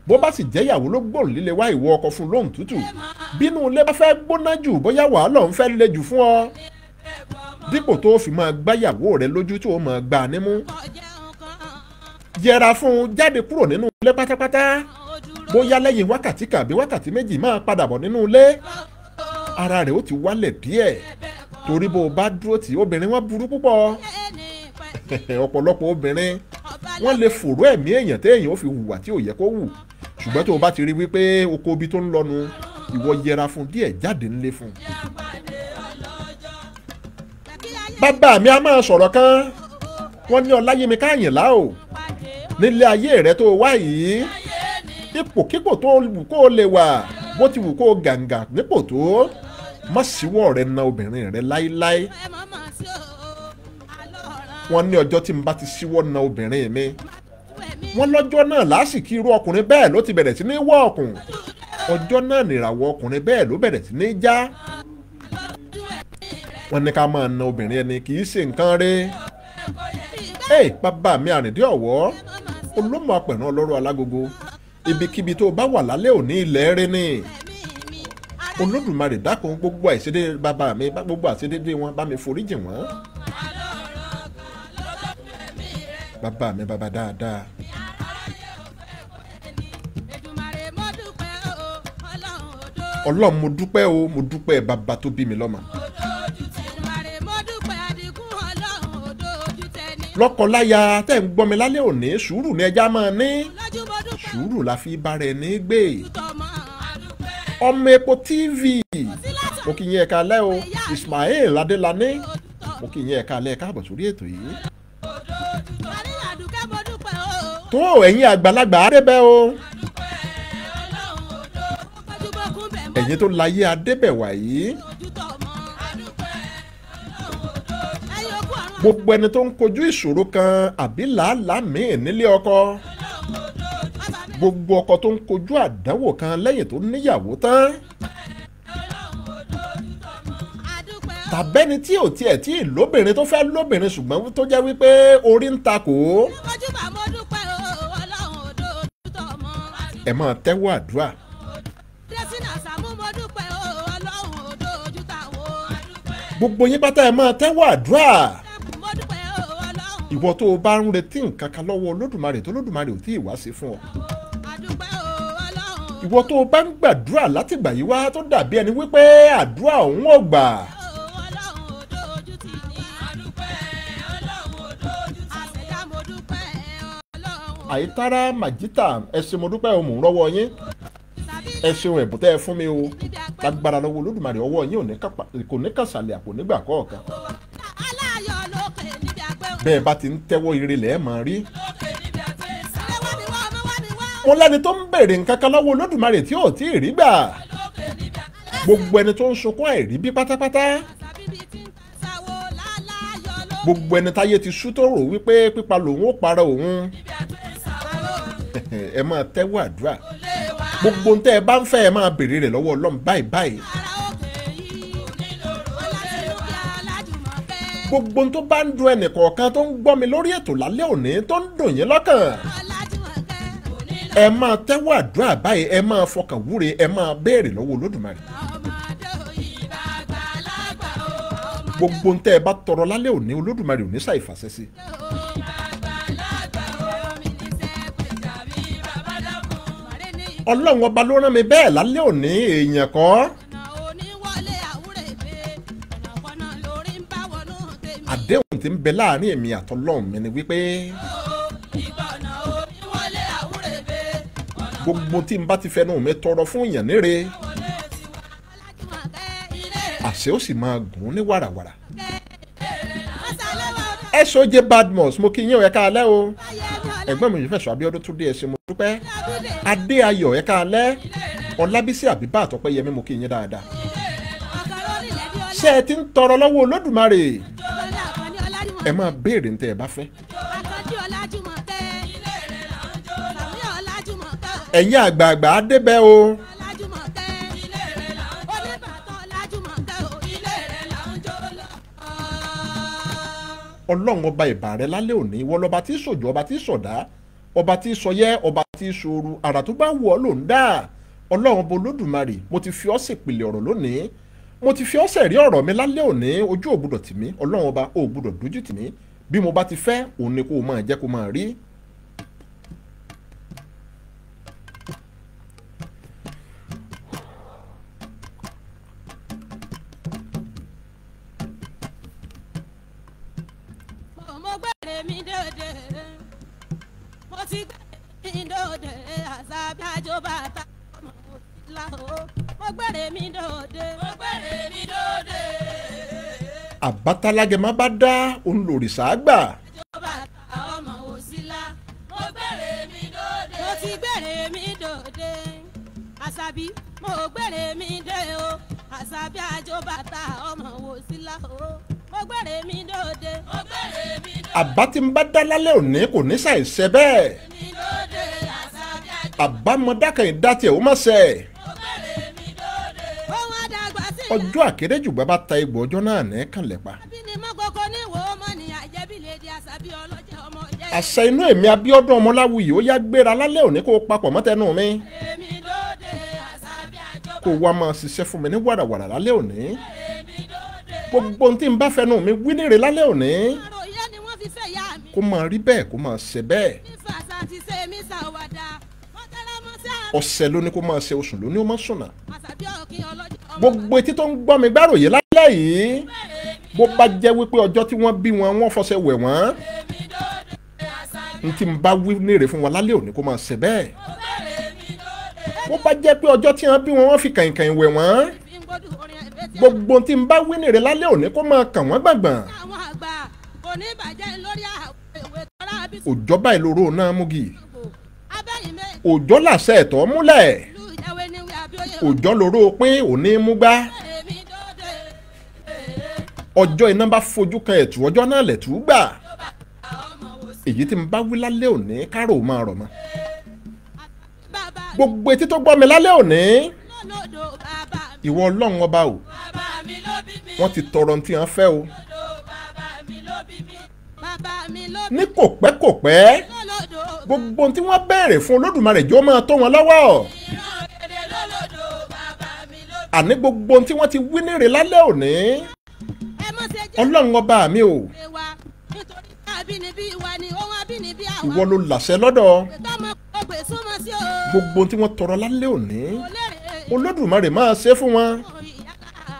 bó bá sì jẹ́ ìyàwó ló gbóhùn líle wá ìwọ ọkọ fún lóhùn tútù bínú ilé bá fẹ́ gbóná jù bóyá wàhálà ń fẹ́ le jù fún ọ dípò tó fi máa gbáyàwó rẹ lójú tó máa gbà nímú yẹra fún jáde kúrò nínú ilé pátápátá bóyá lẹ́yìn wákàtí kàbí wákàtí méjì máa padà bọ̀ nínú ilé ara rẹ̀ ó ti wálẹ̀ díẹ̀ torí bó o bá dúró tì obìnrin wọn burú púpọ̀ ọ̀pọ̀lọpọ̀ obìnrin wọ́n lè fòró ẹ̀mí èèyàn téèyàn ó fi hùwà tí ò yẹ kó hù ṣùgbọ́n tó o bá ti rí wípé oko ibi tó ń lọ́nu ìwọ yẹra fún díẹ̀ jáde ńlé fún. bàbá mi a máa sọ̀rọ̀ kan wọ́n ní ọláyémi káyìnlá o nílé ayé rẹ tó wá yìí ipòkípò tó wù kó o lè wà bó ti wù kó o gàǹgà nípò tó má síwọ́ rẹ na obìnrin rẹ láíláí. wọ́n ní ọjọ́ tí n bá ti síwọ́ na obìnrin mi wọ́n lọ́jọ́ náà lásìkò irú ọkùnrin bẹ́ẹ̀ ló ti bẹ̀rẹ̀ sí ní wọ́ ọkùn ọjọ́ náà nìràwọ̀ ọkùnrin bẹ́ẹ̀ ló bẹ̀rẹ̀ sí ní já. wọ́n ní ká máa na obìnrin ẹni kì í ṣe nǹkan rẹ̀. bàbá mi àrìndí ọ̀wọ́ olómọ apẹ̀rán ọlọ́rọ̀ alágogo ibikíbi tó bá wà lálẹ́ òní ilẹ̀ rẹ ni olódùmarè dákun gbogbo àìṣedé bàbá mi gbogbo àìṣedédé wọn bá mi foríjì wọ́n. bàbá mi bàbá dáadáa. ọlọ́run mo dúpẹ́ o mo dúpẹ́ bàbá tó bí mi lọ́mọ. lọ́kọláya tẹ́ ń gbọ́ mi lálẹ́ òní sùúrù ni ẹja máa ní sùúrù la fi bára ẹni gbé. ọmọ epo tv mo kì í yẹn ẹ̀ka alẹ́ o Ismail Adélani mo kì í yẹn ẹ̀ka alẹ́ káàbọ̀ sórí ètò yìí. tó ẹ̀yin àgbàlagbà adébẹ̀ o ẹ̀yin tó láyé adébẹ̀ wàyí gbogbo ẹni tó ń kojú ìṣòro kan àbí làálàá míì nílé ọkọ gbogbo ọkọ tó ń kojú àdánwò kan lẹ́yìn tó níyàwó tán tàbẹ́ni tí ò tiẹ̀ tí lóbìnrin tó fẹ́ lóbìnrin ṣùgbọ́n tó jẹ́ wípé orí ń takò ẹ máa tẹ́wọ́ àdúrà. gbogbo yín pátá ẹ máa tẹ́wọ́ àdúrà. ìwọ tó o bá ń retí nǹkan kan lọ́wọ́ olódùmarè tó olódùmarè ò tí ì wá sí fún ọ. ìwọ tó o bá ń gbàdúrà látìgbà yìí wá tó dàbí ẹni wípé àdúrà òun ò gbà. àyítárá màjítà ẹ ṣé mo dúpẹ́ o mò ń rọ́wọ́ yín ẹ ṣeun ẹ̀bùn tẹ́ ẹ fún mi o lágbára lọ́wọ́ olódùmarè ọwọ́ yín kò ní kàṣàlẹ̀ àpò nígbà kọ̀ọ̀kan. bẹ́ẹ̀ bá ti ń tẹ́wọ́ ire lẹ́ẹ̀ máa rí. mo lẹ́ni tó ń béèrè nǹkan kan lọ́wọ́ olódùmarè tí ò tí ì rí gbà. gbogbo ẹni tó ń sunkún àìrí bí pátápátá. gbogbo ẹni táyé ti sú tó rò wípé pípa lòun ó para òun. ẹ máa tẹ́wọ́ àdúrà. gbogbo ń tẹ́ ẹ bá ń fẹ́ ẹ máa béèrè rẹ̀ lọ́wọ́ ọlọ́run báyìí báyìí. gbogbo tó bá ń dùn ẹnì kọ̀ọ̀kan tó ń gbọ́ mi lórí ètò lálẹ́ òní tó ń dùn yín lọ́kàn. ẹ máa tẹ́wọ́ àdúrà báyìí ẹ máa fọkàn wúre ẹ máa béèrè lọ́wọ́ olódùmarè. gbogbo ń tẹ́ ẹ bá tọrọ lálẹ́ òní olódùmarè ò ní ṣàìfàṣẹ sí. ọlọ́run ọba ló rán mi bẹ́ẹ̀ lálẹ́ òní èèyàn kọ́. àdéhùn tí ń bẹ láàrin èmi àtọlọ́run mi ni wípé gbogbo tí n bá ti fẹnu mi tọrọ fún èèyàn níre àṣẹ ó sì máa gùn ní wàràwàrà. SOJ Badmus mo kí yín ẹ̀ka alẹ́ o ẹ̀gbọ́n mi Yẹfẹsọ Abíọ́dún tún dé ẹ̀sìn mo dúpẹ́ adé ayọ̀ ẹ̀ka alẹ́ Ọlábísí àbíbá àtọ́pẹ́yẹmí mo kí yín dáadáa. ṣé ẹ ti ń tọrọ lọ́wọ́ olódùmarè ẹ máa béèrè ní tẹ́ ẹ bá fẹ́. ẹ̀yin àgbààgbà adébẹ́ o. ọlọ́run ọba ìbà rẹ lálẹ́ òní ìwọ lọ́ba tí sòjò ọba tí sọ̀dá ọba tí sọyẹ́ ọba tí sòru àrà tó bá wù ọ́ ló ń dá ọlọ́run ọba olódùmarè mo ti fi ọ́ ṣèpìlẹ̀ ọ̀rọ̀ lónìí mo ti fi ọ́ ṣẹ̀rí ọ̀rọ̀ mi lálẹ́ òní ojú ò gbọ́dọ̀ tì mí ọlọ́run ọba ò gbọ́dọ̀ dójú tì mí bí mo bá ti fẹ́ òun ni kó o máa jẹ́ kó máa rí. ti gbé mi dòde àṣàbí àjọbàtà ọmọ òsínlá o mo gbére mi dòde. mo gbére mi dòde. àbátalágẹ má bá dá òun lòrìṣà gbà. àjọbàtà ọmọ òsínlá mo gbére mi dòde. mo ti gbére mi dòde àṣàbí mo gbére mi dé o àṣàbí àjọbàtà ọmọ òsínlá o mo gbére mi dòde. mo gbére mi dòde. àbá tí ń bá dá lálẹ́ òní kò ní ṣàìṣẹ bẹ́ẹ̀. mi dòde àṣàbí àbámọ̀dákan ìdá tiẹ̀ ó má ṣẹ. mo gbére mi dòde. ohun àdàgbà sí. ọjọ́ àkéréjùgbà bá ta egbò ọjọ́ náà ní kànlẹ̀ pa. àbí ni mọ́kòkò ní ìwò ọmọ ní àjẹbí lè di àṣàbí ọlọ́jẹ́ ọmọ jẹ́. àṣà inú èmi Abíọ́dún Ọmọláwuyì ó yá gbéra lálẹ́ òní kó o papọ̀ mọ́tẹ́nu mi. èmi dòde àṣàbí àjọbàtà. kó o wá máa ṣiṣẹ́ fún mi ní wàràwàrà lálẹ́ òní. èmi dòde. gbogbo ohun tí n bá fẹnu mi wí nírè lálẹ́ òní. àròyé ni wọ́n fi fẹ́ yá mi. kó máa rí bẹ́ẹ̀ kó máa ṣe bẹ́ẹ̀. nífà sá ti ṣe mí ṣàwàdà wọ́n tẹ́lẹ̀ mọ́ sí àrùn. ọ̀sẹ̀ ló ní kó máa ṣe oṣù ló ní ó máa sùnà. àṣàbí ọ̀kìn ọlọ́jẹ́ ọmọ. gbogbo etí tó ń gbọ́ mi gbáròyé lálẹ́ yìí bó bá jẹ́ wípé ọjọ́ tí wọ́n bí wọn wọ́n fọṣẹ wẹ̀ wọ́n èmi dòde àṣàbí. n tí n bá wí nírè fún wọn lálẹ́ òní kó máa ṣe bẹ́ẹ̀. mo gbére mi dòde. bó bá jẹ́ pé ọjọ́ tí wọ́n bí wọn wọ́n fi kàìnkàìn wẹ̀ wọ́n fi ń gbódù orin ẹ̀fẹ́ tí gbogbo tí n bá wí nírè lálẹ́ òní kó máa kàn wọ́n gbàngbàn. àwọn àgbà kò ní bàjẹ́ lórí àwọn ìwé tọ́ra bí òjò báyìí lóró náà múgi abẹ́yìn méjì òjò làṣẹ ẹ̀tọ́ múlẹ̀ ìlú ìyàwó níwé abíọ́yè òjò lóró pín òní múgbá èmi dòde. ọjọ́ iná bá fojú kan ẹ̀tù ọjọ́ náà lẹ̀tù gbà ọmọ wò sí èyí tí n bá wí lálẹ́ òní kárò máa rọ̀ mọ́ bàbá gbogbo etí tó gbọ́ mi lálẹ́ òní lọ́lọ́dọ̀ bàbá mi. ìwọ ọlọ́run ọba o bàbá mi ló bí mi. wọ́n ti tọrọ tí wọ́n fẹ́ o lọ́lọ́dọ̀ bàbá mi ló bí mi. bàbá mi ló bí ní kò pẹ́ kò pẹ́ lọ́lọ́dọ̀ gbogbo tí wọ́n béèrè fún Olódùmarè jọ máa tó wọn lọ́wọ́ ìran gèdè lọ́lọ́dọ̀ bàbá mi ló bí àní gbogbo tí wọ́n ti wí nírè lálẹ́ òní ẹ mọ̀ ṣe jẹ́ ọlọ́run ọba mi o ìwé wa nítorí abínibí wa ni ohun abínibí àwa. ìwọ ló làṣẹ lọ́dọ̀ tọmọ ọgbẹ súnmọ́ sí o. gbogbo tí wọ́n tọrọ lálẹ́ òní kò lérè Olódùmarè máa ṣe fún wọn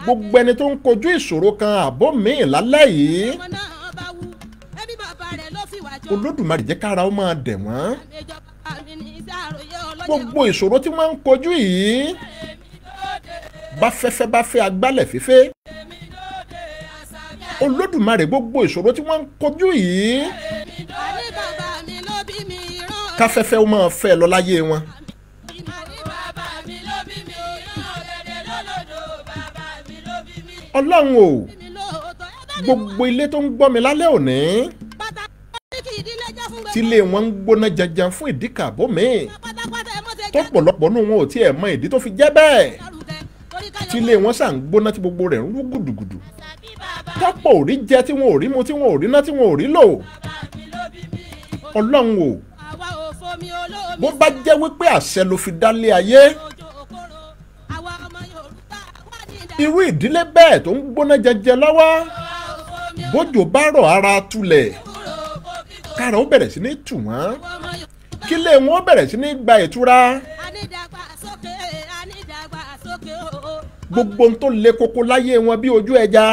gbogbo ẹni tó ń kojú ìṣòro kan àbọ̀ míì lálẹ́ yìí ọmọ náà bá wú ẹbí bàbá rẹ̀ ló fi wà jọ. Olódùmarè jẹ́ kára ó máa dẹ̀ wọ́n àmẹjọ bàbá mi ní iṣẹ́ àròyé ọlọ́jẹ́ gbogbo ìṣòro tí wọ́n ń kojú yìí èmi lóde bá fẹ́fẹ́ bá fẹ́ agbálẹ̀ fífẹ́ èmi lóde àṣàbí Olódùmarè gbogbo ìṣòro tí wọ́n ń kojú yìí èmi lóde. àní bàbá mi ló bí mi ìran. káfẹ́fẹ́ ó máa fẹ́ lọ láyé wọn àní bàbá mi ló bí mi ìran gèdè lọ́lọ́dọ̀ bàbá mi ló bí mi. Ọlọ́run o mi lóòótọ́ ẹ bá mi gbogbo ilé tó ń gbọ́ mi lálẹ́ òní pátápátá kí ìdílé jẹ́ fún tí ilé wọn ń gbóná janjan fún ìdí kàbó míì pátápátá ẹ mọ̀ ṣe tó jẹ́ pọ̀lọpọ̀ nù wọn ò tiẹ̀ mọ ìdí tó fi jẹ́ bẹ́ẹ̀ lárugẹ torí ká tí ilé wọn ṣà ń gbóná tí gbogbo rẹ̀ ń rú gùdùgùdù àṣàbí bàbá tọ́pọ̀ ò rí jẹ tí wọn ò rí mu tí wọn ò rí ná tí wọn ò rí lò mi ló bí mi. Ọlọ́run o àwa ò fomi olómi. bó bá jẹ́ wípé àṣẹ ló fi dálé ayé ojú òkúrò àwa ọmọ Yorùbá wà ní ìdá. irú ìdílé bẹ́ẹ̀ tó ń gbóná jẹjẹ lọ́wọ́ àwa ò fomi bójò bá rọ̀ ara tulẹ̀ olókúrò kókí tó. kára ó bẹ̀rẹ̀ sí ní tù wọ́n ọmọ Yorùbá kílé wọn ó bẹ̀rẹ̀ sí ní gba ìtura anídàgbàsókè anídàgbàsókè o. gbogbo ohun tó le koko láyé wọn bí ojú ẹja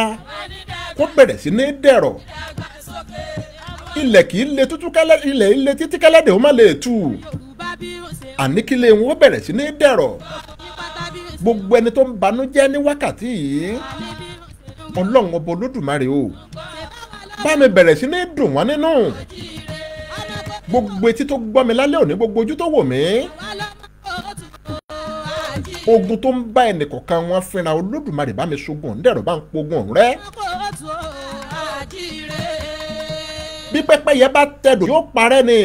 kó bẹ̀rẹ̀ sí ní dẹ̀rọ̀ anídàgbàsókè ilẹ̀ kì í le tútú kẹ́lẹ́ ilẹ̀ ilé títí kẹ́lẹ́dẹ̀ ó má lè tù Yorùbá bí ó ṣe àní kílé wọn ó bẹ̀rẹ̀ sí ní dẹ̀rọ̀ ní pátá bí ó ṣe gbogbo ẹni tó ń banújẹ́ ní wákàtí yìí ní bí ó ṣe ń Ọlọ́run ọba Olódùmarè o ṣe bá wa bá mi bẹ̀rẹ̀ sí ní dùn wọ́n nínú lọ́jìire ọmọ tó gbogbo etí tó gbọ́ mi lálẹ́ òní gbogbo ojú tó wò mí wà lọ́mọ òtún àjí. ogun tó ń bá ẹnìkọ̀ọ̀kan wọn fínra Olódùmarè bá mi ṣogun ọ̀ndẹ̀rọ̀ bá ń pogun ọ̀hún rẹ́ ọkọ̀ òtún àjíire. bí pẹ́pẹ́yẹ bá tẹ̀dọ̀ yóò parẹ́ ni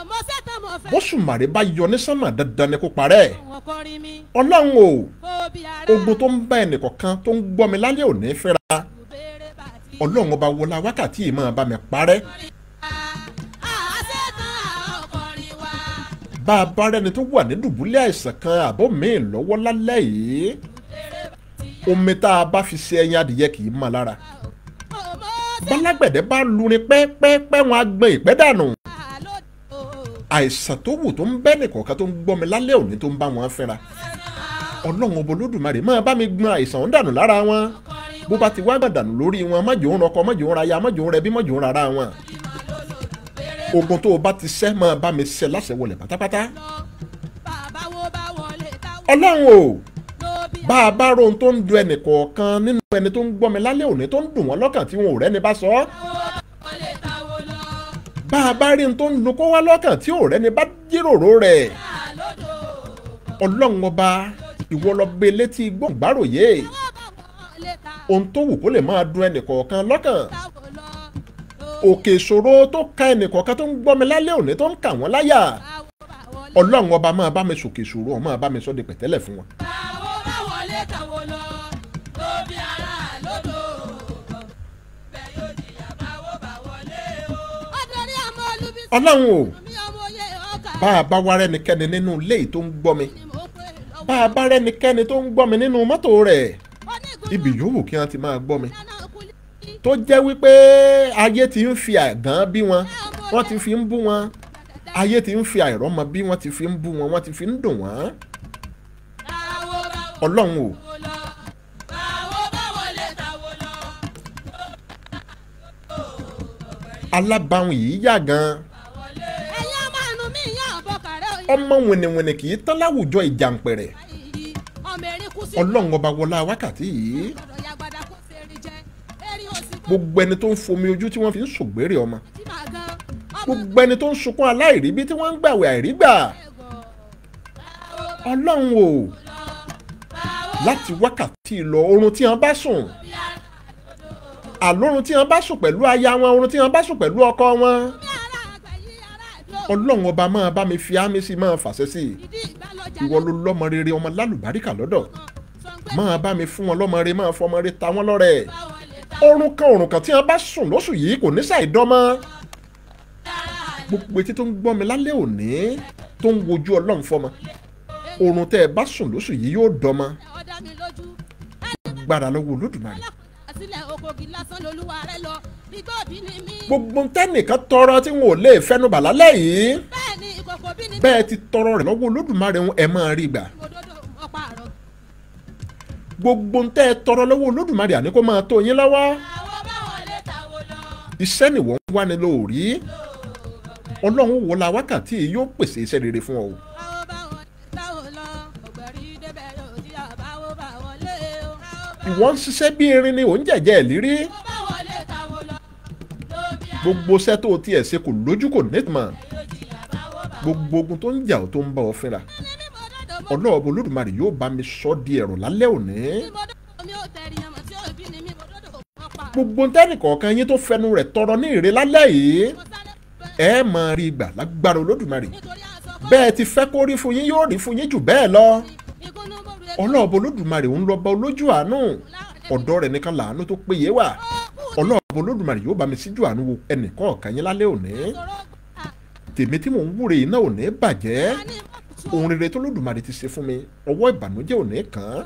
ọmọ sẹ́tàn mọ̀ fẹ́. bóṣùmàrè bá yọ ní sánmà dandan ni kó parẹ́ wọn kọrin mi Ọlọ́run o kó bí ara. ogun tó ń bá ẹnìkọ̀ọ̀kan tó ń gbọ́ mi lálẹ́ òní fínra béèrè bàtí. Ọlọ́run ọba wọlá wákàtí yìí máa bá mi parẹ́ àṣetán ọkọrin wa. bá a bá rẹni tó wà ní dùbúlẹ̀ àìsàn kan àbọ̀ míì lọ́wọ́ lálẹ́ yìí omi tá a bá fi ṣe ẹyin adìyẹ kì í mọ́ lára ọmọ bálágbẹ̀dẹ bá lurin pẹ́pẹ́pẹ́ wọn á gbẹ ìpẹ́ dànù àlọ́dọ̀ àìsàn tó wù tó ń bẹ́ nìkọ̀ọ̀kan tó ń gbọ́ mi lálẹ́ òní tó ń bá wọn fínra Ọlọ́run ọba Olódùmarè máa bá mi gbọn àìsàn ń dànù lára wọn bó bá ti wá gbà dànù lórí wọn má jò ń rọkọ má jò ń raya má jò ń rẹbí má jò ń rárá wọn béèrè ogun tó o bá ti ṣẹ́ máa bá mi ṣẹ́ láṣẹ wọlé pátápátá. ọlọ́run o bá a bá rohun tó ń dun ẹnì kọ̀ọ̀kan nínú ẹni tó ń gbọ́ mi lálẹ́ òní tó ń dùn wọ́n lọ́kàn tí wọn ò rẹ́ni bá sọ ọ́. bá a bá rí ohun tó ń lu kó wá lọ́kàn tí ò rẹ́ni bá jíròrò rẹ̀. ọlọ́run ọba ìwọ lọ gbé létí gbòǹgbàròyé ohun tó wù kó lè máa dun ẹnì kọ̀ọ̀kan lọ́kàn. òkè ìṣòro tó ka ẹnì kọ̀ọ̀kan tó ń gbọ́ mi lálẹ́ òní tó ń kà wọ́n láyà. ọlọ́run ọba máa bá mi sòkè ìṣòro ọ̀ máa bá mi sọ́dẹ̀ pẹ̀tẹ́lẹ̀ fún wọn. ọlọ́run o bá a bá wá rẹ́nikẹ́ni nínú ilé yìí tó ń gbọ́ mi bá a bá rẹ́nikẹ́ni tó ń gbọ́ mi nínú mọ́tò rẹ̀ ibi yòówù kí wọ́n ti máa gbọ́ mi tó jẹ́ wípé ayé ti ń fi àgàn bí wọn wọ́n ti fi ń bú wọn ayé ti ń fi àìrọ́mọ bí wọ́n ti fi ń bú wọn wọ́n ti fi ń dùn wọ́n. ọlọ́run o alábàáhùn yìí yà gan ọmọ wìnìwìnì kì í tán láwùjọ ìjàǹpẹ̀rẹ̀ ọlọ́run ọba wọlá wákàtí yìí gbogbo ẹni tó ń fomi ojú tí wọ́n fi ń ṣògbérè ọmọ gbogbo ẹni tó ń sunkún aláìríbí tí wọ́n ń gbàwẹ̀ àìrígbà ọlọ́run o láti wákàtí lọ oorun tí wọ́n bá sùn àlórun tí wọ́n bá sùn pẹ̀lú aya wọn oorun tí wọ́n bá sùn pẹ̀lú ọkọ wọn ọlọ́run ọba máa bá mi fi ámì sí máa fàṣẹ sí ìwọ ló lọ́mọ rere ọmọ lálùbáríkà lọ́dọ̀ máa bá mi fún wọn lọ́mọ rere máa fọmọ rere ta wọ́n lọ́rẹ oorun kan tí wọ́n bá sùn lóṣù yìí kò ní ṣàìdánmọ́ gbogbo etí tó ń gbọ́ mi lálẹ́ òní tó ń wojú ọlọ́run fọmọ oorun tẹ́ ẹ bá sùn lóṣù yìí yóò dánmọ́ gbára lọ́wọ́ olódùmarè gbogbo tẹ́nìkan tọrọ tí wọn ò lè fẹnubà lálẹ́ yìí bẹ́ẹ̀ ti tọrọ rẹ̀ lọ́wọ́ olódùmarè ẹ máa rí gbà gbogbo tẹ́ ẹ tọrọ lọ́wọ́ olódùmarè àní kó máa tó yín lọ́wọ́ iṣẹ́ nìwọ ń wá ní lóòrí ọlọ́run wò la wákàtí yóò pèsè iṣẹ́ rere fún ọ. ìwọ ń ṣiṣẹ́ bí irin ni ò ń jẹ̀jẹ̀ ìlírí gbogbo iṣẹ́ tó tiẹ̀ ṣe kò lójú kò nítumọ̀ gbogbo ogun tó ń jà ó tó ń bá ọ fínra ọlọ́ọ̀bù olódùmarè yóò bá mi sọ di ẹ̀rọ lálẹ́ òní gbogbo tẹ́nìkọ̀ọ̀kan yín tó fẹnu rẹ̀ tọrọ ní ìre lálẹ́ yìí ẹ máa rí gbà lágbára olódùmarè bẹ́ẹ̀ ti fẹ́ kó rí fún yín yóò rí fún yín jù bẹ́ẹ̀ lọ ọlọ́ọ̀bù olódùmarè ń lọ́ba olójú àánú ọ̀dọ̀ rẹ̀ nìkan làánú tó péye wà ọlọ́ọ̀bù olódùmarè yóò bá mi síjú àánú wo ẹnìkọ̀ọ̀kan yín lálẹ́ òní tèmi tí mò ń wúre iná òní bàjẹ́ ohun rere tó lódùmarè ti ṣe fún mi ọwọ́ ìbànújẹ́ òní kàn án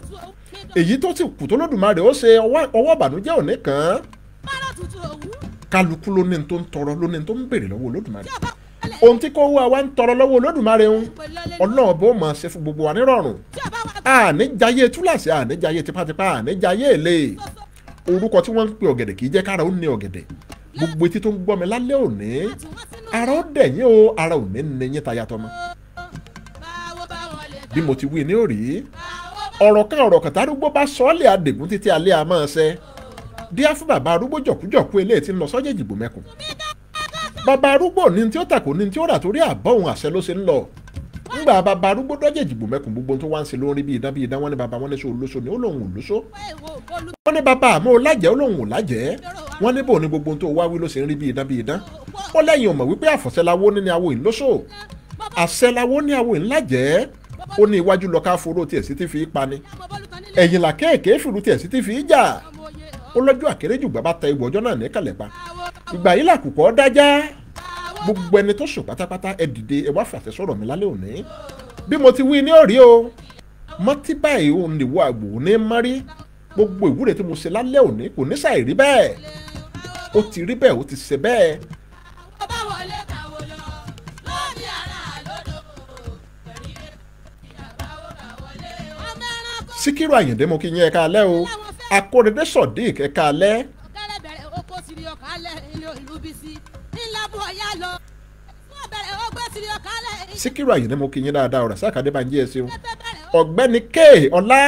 èyí tó ti kù tó lódùmarè ó ṣe ọwọ́ ìbànújẹ́ òní kàn án kálukú ló ní tó ń tọrọ ló ní tó ń béèrè lọ́wọ́ olódùmarè ohun tí kò wá ń tọrọ lọ́wọ́ olódùmarè ń ọlọ́run bó máa ṣe fún gbogbo wa nírọ̀rùn àníjayé túláàsì àníjayé tipátipá àníjayé èlé orúkọ tí wọ́n ń pe ọ̀gẹ̀dẹ̀ kì í jẹ́ kára ó ní ọ̀gẹ̀dẹ̀ gbogbo etí tó ń gbọ́ mi lálẹ́ òní ara ó dẹ̀yìn o ara ò ní ní yín tayatọ́ mọ́ bí mo ti wí ní òrí ọ̀rọ̀ kan tárúgbó bá sọ́ọ́lẹ̀ àdègún títí alẹ́ a máa ṣẹ díá fún bàbá arúgbó jọ̀kújọ̀kú eléyìí tí ń lọ sọ́jẹ́ ìjìbò mẹ́kùn bàbá arúgbó ní tí ó tàkó ní tí ó rà torí àbọ̀ òun àṣẹ ló ṣe ń lọ ńgbà bàbá arúgbó dọ́jẹ́ ìjìbò mẹ́kùn gbogbo tó wá ń ṣe lórí bí idán wọ́n ní bàbá wọn ní sọ olóṣó ni ó lóun olóṣó wọ́n ní bàbá àmọ́ olájẹ́ ó lóun olájẹ́ wọ́n ní bò ní gbogbo tó wá wí ló ṣe ń rí bí idán ó lẹ́yìn ọmọ wípé àfọ̀ṣẹ́láwó ní awo ìlóṣó àṣẹláwó ní awo ìlájẹ́ ó ní iwájú lọ ká foró tiẹ̀ sí ti fi pa ni ẹ̀yìn là kéèké fìlú tiẹ̀ sí ti fi jà ó lọ́jọ́ àkéréjù bàbá ta ìwọ ọjọ́ náà ní kàlẹ́ pa ìgbà yìí làkùkọ́ dájá gbogbo ẹni tó sùn pátápátá ẹ dìde ẹ wá fàṣẹ sọ̀rọ̀ mi lálẹ́ òní bí mo ti wí ní òrí o mọ́tí báyìí òun lè wo àgbò ní mọ́rí gbogbo ìwúre tí mo ṣe lálẹ́ òní kò ní ṣàì rí bẹ́ẹ̀ ó ti rí bẹ́ẹ̀ ó ti ṣe bẹ́ẹ̀. Síkírù Àyìndé mo kí yín ẹ káalẹ́ o Akóredé Sodiq ẹ káalẹ́ Síkírù Àyìndé mo kí yín dáadáa ọ̀rọ̀ sáà kàdé bá ń jí ẹ ṣeun. Ọ̀gbẹ́ni K Ọlá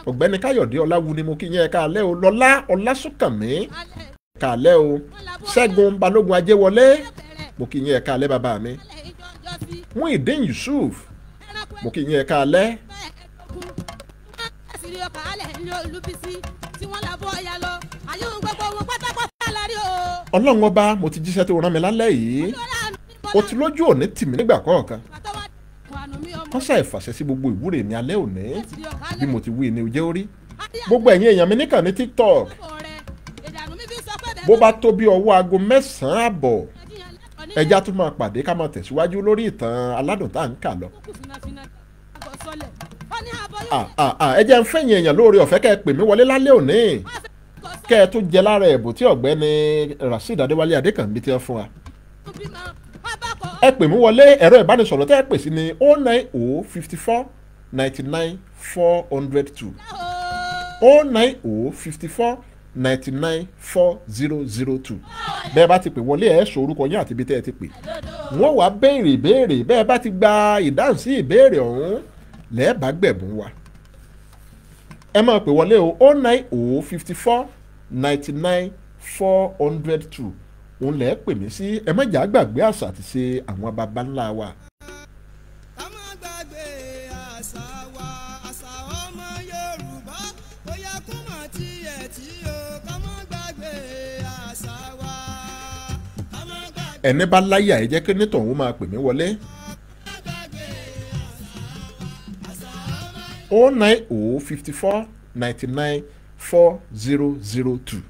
Ọ̀gbẹ́ni Káyọ̀dé Ọláwu ni mo kí yín ẹ káalẹ́ o. Lọ́lá Ọlásùnkànmí káalẹ́ o. Ṣẹ́gun Balógun Ajéwọlé mo kí yín ẹ káalẹ́ bàbá mi. Muideen Yusuf mo kí yín ẹ káalẹ́. Ọlọ́run ọba mo ti jíṣẹ́ tó rán mi lálẹ́ yìí o ti lójú òní tì mí nígbà kọ̀ọ̀kan wọ́n ṣàìfàṣẹ sí gbogbo ìwúre mi alẹ́ òní bí mo ti wí ni ojú orí gbogbo ẹ̀yin èèyàn mi níkànnì TikTok bó bá tó bí ọwọ́ aago 9:30 àbọ̀ ẹja tún máa pàdé ká máa tẹ̀síwájú lórí ìtàn aládùn tá à ń kà lọ. ẹ jẹ́ ń fẹ̀yìn èèyàn lóore ọ̀fẹ́ kẹ́ ẹ pè mí wọlé lálẹ́ òní kẹ́ ẹ tún jẹ lára ẹ̀bùn tí ọ̀gbẹ́ni Rasheed Adéwálé Adékànbí ti ń fún wa. Ẹ pè mí wọlé ẹ̀rọ ìbánisọ̀rọ̀ tẹ́ ẹ pè sí ní 09054 99 402 09054 99 4002. Bẹ́ẹ̀ bá ti pè wọlé ẹ̀ sọ orúkọ yín àti ibi tẹ́ ẹ ti pè. Wọ́n wá béèrè ìbéèrè bẹ́ẹ̀ bá ti gba ìdáhùn sí ìbéèrè ọ̀hún lẹ́ẹ̀bá gbẹ̀bùn wa. Ẹ máa pè wọlé o 09054 99 402 òun lẹ́ẹ̀ pè mí sí ẹ má jà gbàgbé àṣà àti ṣe àwọn baba ńlá wa. ká má gbàgbé àṣà wa àṣà ọmọ Yorùbá bóyá kó mọ̀ tiẹ̀ tí o ká má gbàgbé àṣà wa ká má gbàgbé. Ẹni bá láyà ẹ jẹ́ kí nítòun máa pè mí wọlé. 09054 99 4002.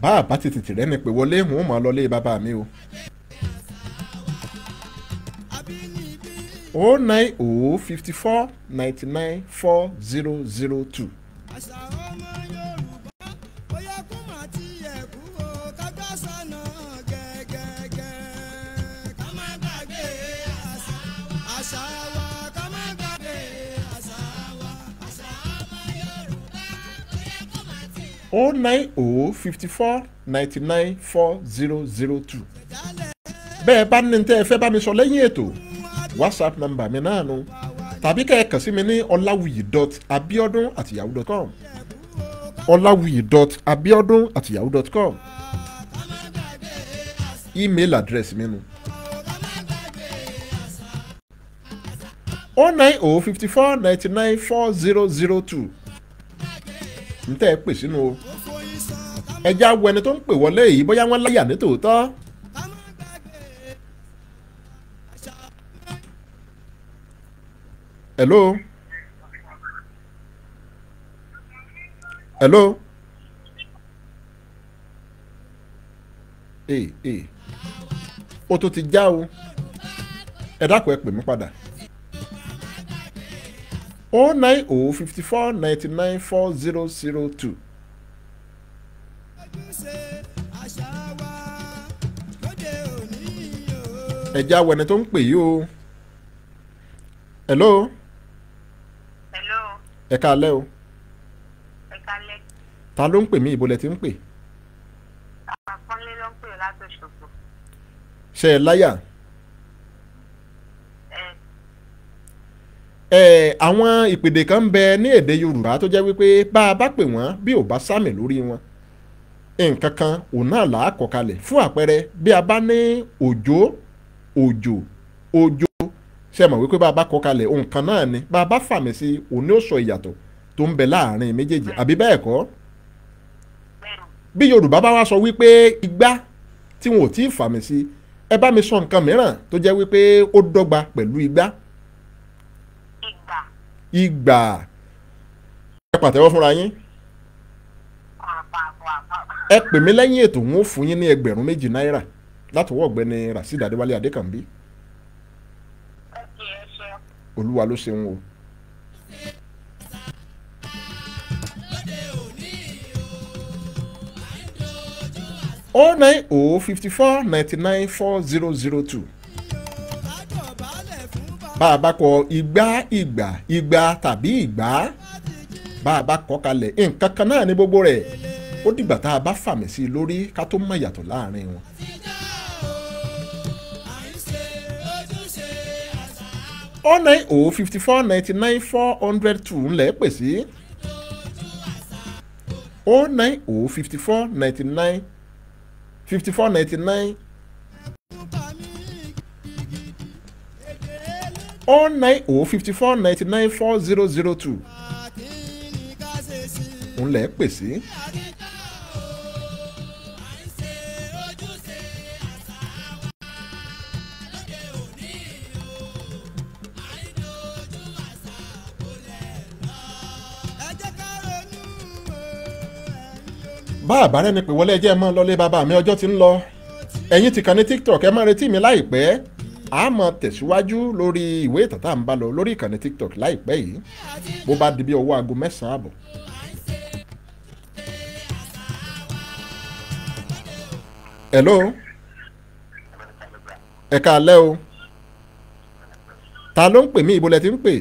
Bá a bá ti tètè rẹ́ni pé wọlé wọn ò máa lọ lé bàbá mi o. 09054 99 4002. àṣà ọmọ Yorùbá bóyá kó má tiẹ̀ kú o kájọ́ sànà gẹ́gẹ́gẹ́ ká má gbàgbé àṣà wa ká má gbàgbé àṣà wa àṣà ọmọ Yorùbá bóyá kó má tiẹ̀. 09054 99 4002. Bẹ́ẹ̀ bá ní tẹ́ ẹ fẹ́ bá mi sọ lẹ́yìn ètò WhatsApp number mi náà nu tàbí kẹ́ ẹ kàn sí mi ní olawuyi.abiodun@yahoo.com olawuyi.abiodun@yahoo.com email address mi nu 09054 99 4002 ntẹ́ ẹ pè sínú o ẹja wo ẹni tó ń pè wọlé yìí bóyá wọ́n láyà ní tòótọ́. Hello. Hello. O tó ti já o. Ẹ dákun ẹ pè mí padà. 09054 99 4002. Ẹ já wo ẹni tó ń pè yìí o. Hello. Ẹ káalẹ́ o. Ẹ káalẹ́. Ta ló ń pè mí ibo lẹ ti ń pè? Àpọ́nlé ló ń pè láti Òṣogbo. Ṣé ẹ láyà? Àwọn ìpèdè kan ń bẹ ní èdè Yorùbá tó jẹ́ wípé bá a bá pè wọ́n bí ò bá sámì lórí wọn nǹkan kan òun náà là á kọ kalẹ̀ fún àpẹẹrẹ bí a bá ní òjò òjò òjò ṣe mọ̀ wípé bá a bá kọ kalẹ̀ ohun kan náà ni bá a bá fàmì sí òní ó sọ ìyàtọ̀ tó ń bẹ láàrin méjèèjì àbí bẹ́ẹ̀ kọ́ bí Yorùbá bá wá sọ wípé igbá tí wọn ò tí ì fàmì sí ẹ bá mi sọ nǹkan mìíràn tó jẹ́ wípé ó dọ́gba pẹ̀lú igbá. Ìgbà ẹ pàtẹ́wọ́ fúnra yín ẹ pè mí lẹ́yìn ètò wọn ó fún yín ní 2,000 náírà látọwọ́ ọ̀gbẹ́ni Rasheed Adéwálé Adékànbí. Olúwa ló ṣeun o. 09054994002. bá a bá kọ igba tàbí ìgbà bá a bá kọ kalẹ̀ nǹkan kan náà ní gbogbo rẹ̀ ó dìgbà tá a bá fàmì sí i lórí ká tó mọ̀ yàtọ̀ láàrin wọn. 09054994002 ńlẹ̀ pè sí 0905499 09054994002 ńlẹ̀ pè sí. bá a bá rẹ́ni pé wọlé ẹjẹ́ mọ́ lọlé bàbá mi ọjọ́ ti ń lọ ẹ̀yin ti kàn ní TikTok ẹ máa retí mi láìpẹ́ a máa tẹ̀síwájú lórí ìwé ìtàn tá à ń bá lọ lórí ìkànnì TikTok láìpẹ́ yìí bó bá di bí ọwọ́ aago 9:00 àbọ̀. hello ẹ káalẹ́ o ta ló ń pè mí ibo lẹ ti ń pè.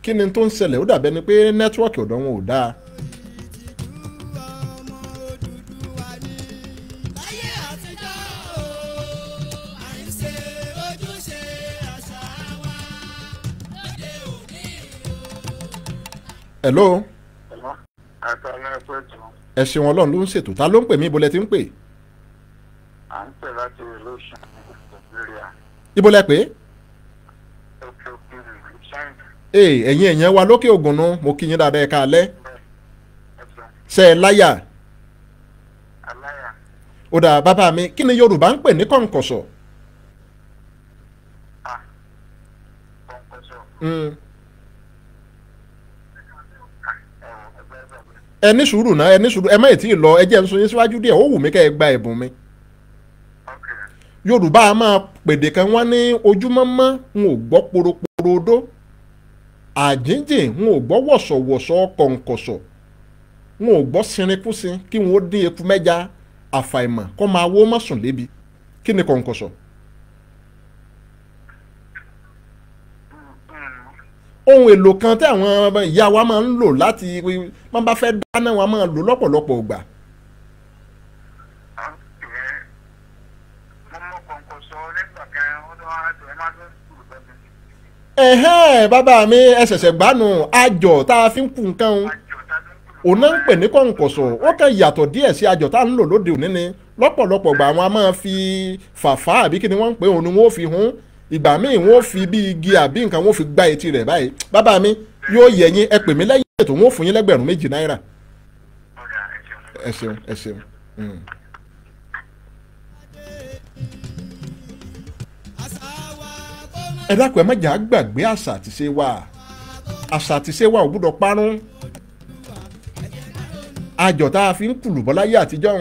kí ni tó ń ṣẹlẹ̀ ó dàbẹ́ ni pé nẹ́tíwọ́ọ̀kì ọ̀dọ̀ wọn ò dáa. hello. ẹ ṣeun ọlọ́run ló ń ṣètò ta ló ń pè mí ibo lẹ ti ń pè. à ń pè láti ìlú ṣàn nàìjíríà. ibo lẹ pè. ẹ̀yin èèyàn wa lókè ògùn nu mo kí yín dáadáa ẹ káalẹ́. ṣe é láyà. ó dà bàbá mi kí ni Yorùbá ń pè ní kọ̀ǹkọ̀ṣọ̀. ẹ ní sùúrù náà ẹ ní sùúrù ẹ má tí ì lọ ẹ jẹ́ ń sọ yín síwájú díẹ̀ ó wù mí kẹ́ ẹ gba ẹ̀bùn mi. Yorùbá a máa pèdè kan wọ́n ní ojúmọ́mọ́ n ò gbọ́ poroporo odó àjíǹjìn n ò gbọ́ wọ̀sọ̀wọ̀sọ̀ kọ̀ǹkọ̀ṣọ̀ n ò gbọ́ sinrinkúsin kí n ó dín eku mẹ́ja àfàìmọ̀ kọ́ máa wó mọ́sùn lébi kí ni kọ̀ǹkọ̀ṣọ̀. ohun èlò kan tí àwọn ìyá wa máa ń lò láti wọ́n bá fẹ́ dáná wọn máa lò lọ́pọ̀lọpọ̀ ìgbà. Bàbá mi ẹ ṣẹ̀ṣẹ̀ gbánu àjọ tá a fi ń kú nǹkan òun náà ń pè ní kọ̀ǹkọ̀ṣọ̀ ó kàn yàtọ̀ díẹ̀ sí àjọ tá a ń lò lóde òní ni lọ́pọ̀lọpọ̀ ìgbà àwọn a máa fi fàfà àbí kí ni wọ́n ń pè òun ni wọ́n fi hún ìgbà míì wọ́n fi bí igi àbí nǹkan wọ́n fi gbá etí rẹ̀ báyìí bàbá mi yóò yẹ yín ẹ pè mí lẹ́yìn ètò wọ́n fún yín lẹ́gbẹ̀rún 2 náírà. ẹ ṣeun ẹ ṣeun. ẹ dákun ẹ má jà gbàgbé àṣà àti ṣe wa àṣà àti ṣe wa ò gbúdọ̀ parun àjọ tá a fi ń kùlùbọ́ láyé àtijọ́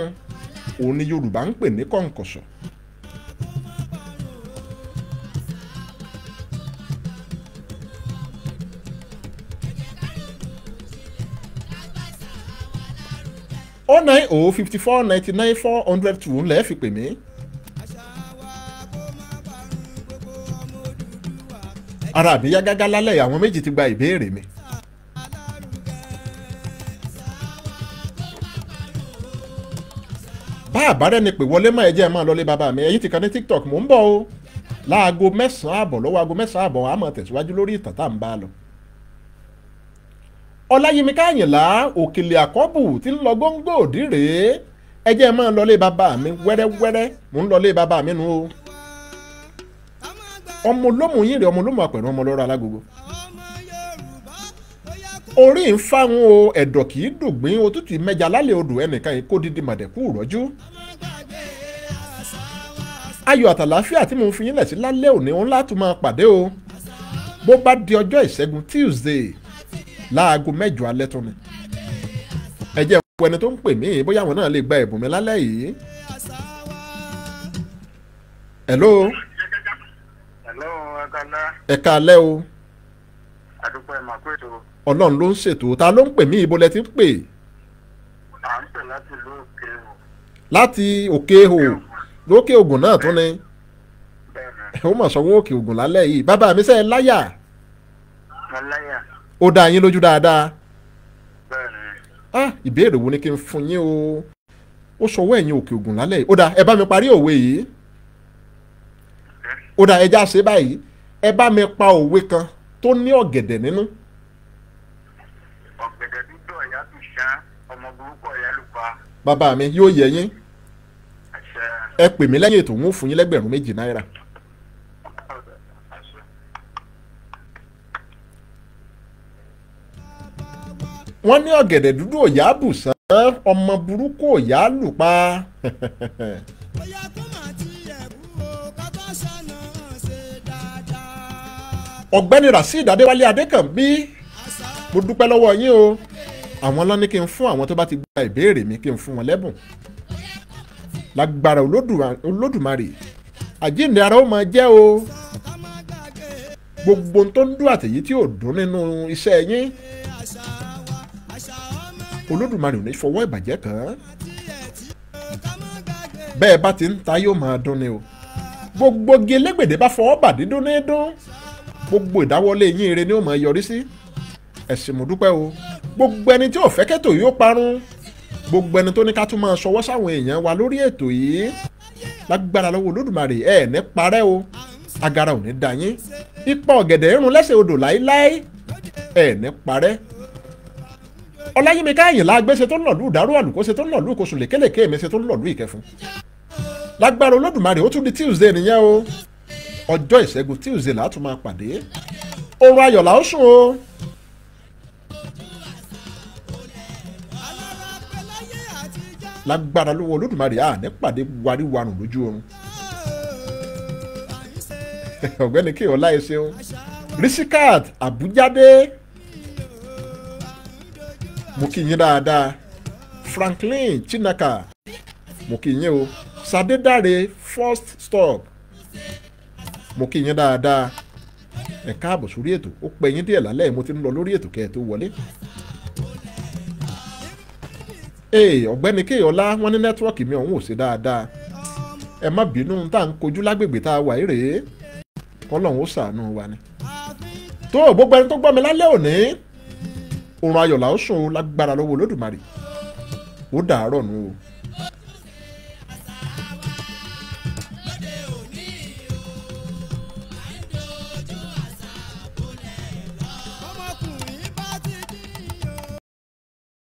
òun ni Yorùbá ń pè ní kọ̀ǹkọ̀ṣọ̀. ó 09054994002 ńlẹ́ fi pè mí. ara mi yá gágá lálẹ́ àwọn méjì ti gba ìbéèrè mi. bá àbárẹ́ ni pé wọlé máa ẹ jẹ́ ẹ máa lọlé bàbá mi ẹ̀yin ti kàn ní TikTok mò ń bọ̀ o láago 9:00 àbọ̀ lọ́wọ́ aago 9:00 àbọ̀ a máa tẹ̀síwájú lórí ìtàn tá à ń bá lọ. Ọláyímíká Àyìnlá Òkèlè Àkọ́bù tí ń lọ góńgó òdì rèé ẹ jẹ́ ẹ máa lọlé bàbá mi wẹ́rẹ́wẹ́rẹ́ mò ń lọlé bàbá mi nù o. ọmọ olómù yín rè ọmọ olómù àpẹẹrẹ ọmọ lọ́rọ̀ alágogo. orí ń fáwọn o ẹ̀dọ̀ kì í dùgbín òtútù mẹ́ja lálẹ́ odò ẹnìkan yìí kó dídí màdẹ̀kú rọ́jú. ayọ̀ àtàláfíà tí mo fi yín lẹ̀ sí lálẹ́ òní òun láti máa pàdé o bó bá di ọjọ́ ìṣẹ́gun Tuesday láago 9 alẹ́ tún ni. ẹ jẹ́ ìwọ ẹni tó ń pè mí bóyá àwọn náà lè gba ẹ̀bùn mi lálẹ́ yìí. hello. hello ẹ káalẹ́. ẹ káalẹ́ o. Adúpẹ́ ẹ̀ máa pé tó. ọlọ́run ló ń ṣètò ta ló ń pè mí ibo lẹ ti ń pè À ń pè láti ìlú òkè o. láti òkè hò lókè ògùn náà tún ni Bẹ́ẹ̀ni, ó mà sanwó òkè ògùn lálẹ́ yìí bàbá mi sẹ́ láyà mo láyà. ó dá yín lójú dáadáa Bẹ́ẹ̀ni, ìbéèrè wo ni kí n fún yín o ó sọwọ́ ẹ̀yìn òkè ògùn lálẹ́ yìí ó dá ẹ bá mi parí òwe yìí ó dá ẹja ṣe báyìí ẹ bá mi pa òwe kan tó ní ọ̀gẹ̀dẹ̀ nínú ọ̀gẹ̀dẹ̀ dúdú ọ̀yá tún ṣán, ọmọ burúkú ọ̀yá ló pa. bàbá mi yóò yẹ yín Àṣẹ. ẹ pè mí lẹ́yìn ètò ń fún yín lẹ́gbẹ̀rún 2 náírà. Àṣẹ. wọ́n ní ọ̀gẹ̀dẹ̀ dúdú òyà bùsán ọmọ burúkú òyà lù pa bóyá kó má tiẹ̀ kú o kájọ́ sọ̀nà ṣe dáadáa. ọ̀gbẹ́ni rasheed adéwálé adékànbí mo dúpẹ́ lọ́wọ́ yín o àwọn ló ní kí n fún àwọn tó bá ti gba ìbéèrè mi kí n fún wọn lẹ́bùn lágbára olódùmarè àjíǹde ara ó máa jẹ́ o ká má gbàgbé gbogbo tó ń dún àtẹ̀yí tí ò dún nínú iṣẹ́ yín àṣà wa àṣà ọmọ olódùmarè ò ní fọwọ́ ìbàjẹ́ kàn án tiẹ̀ tí o ká má gbàgbé. bẹ́ẹ̀ bá ti ń ta yóò máa dún ni o gbogbo igi elégbèdè bá fọwọ́ bà dídún ní dún gbogbo ìdáwọ́lé yín ire ni ó máa yọrí sí ẹ̀sìn mo dúpẹ́ o gbogbo ẹni tí ò fẹ́ kẹ́tò yóò parun gbogbo ẹni tó ní ká tún máa ṣọwọ́ sáwọn èèyàn wa lórí ètò yìí lágbára lọ́wọ́ olódùmarè ẹ̀ ní parẹ́ o agara ò ní dá yín ipa ọ̀gẹ̀dẹ̀ irun lẹ́sẹ̀ odò láíláí ẹ̀ ní parẹ́ ọláyímíká àyìnlá agbéṣe tó ń lọ̀lú ìdárò àlùkóṣe tó ń lọ̀lú ìkóṣù lékelèké èmi ṣe tó ń lọ̀lú ìkẹfun lágbára olódùmarè ó tún di Tuesday nìyẹn o ọjọ́ ìṣẹ́gun Tuesday là á tún máa pàdé oorun ayọ̀ là ó sùn o. lágbára lọ́wọ́ olódùmarè à ní pàdé wariwarùn lójú oorun ọ̀gbẹ́ni kí ọlá ẹ ṣeun risikat abujade mo kí yín dáadáa Franklin Chinaka mo kí yín o Sadédáre first stop mo kí yín dáadáa ẹ káàbọ̀ sórí ètò ó pẹ́ yín díẹ̀ lálẹ́ mo ti ń lọ lórí ètò kẹ́ ẹ tó wọlé. ọ̀gbẹ́ni kéèyọ́lá wọ́n ní nẹ́tíwọ́ọ̀kì mi ọ̀hún ò ṣe dáadáa ẹ má bínú tá à ń kojú lágbègbè tá a wà yìí rèé kọ́lọ́hún ó ṣàánú wa ni. tó gbogbo ẹni tó gbọ́ mi lálẹ́ òní oorun ayọ̀ là ó sùn lágbára lọ́wọ́ olódùmarè ó dàárọ̀ nù o.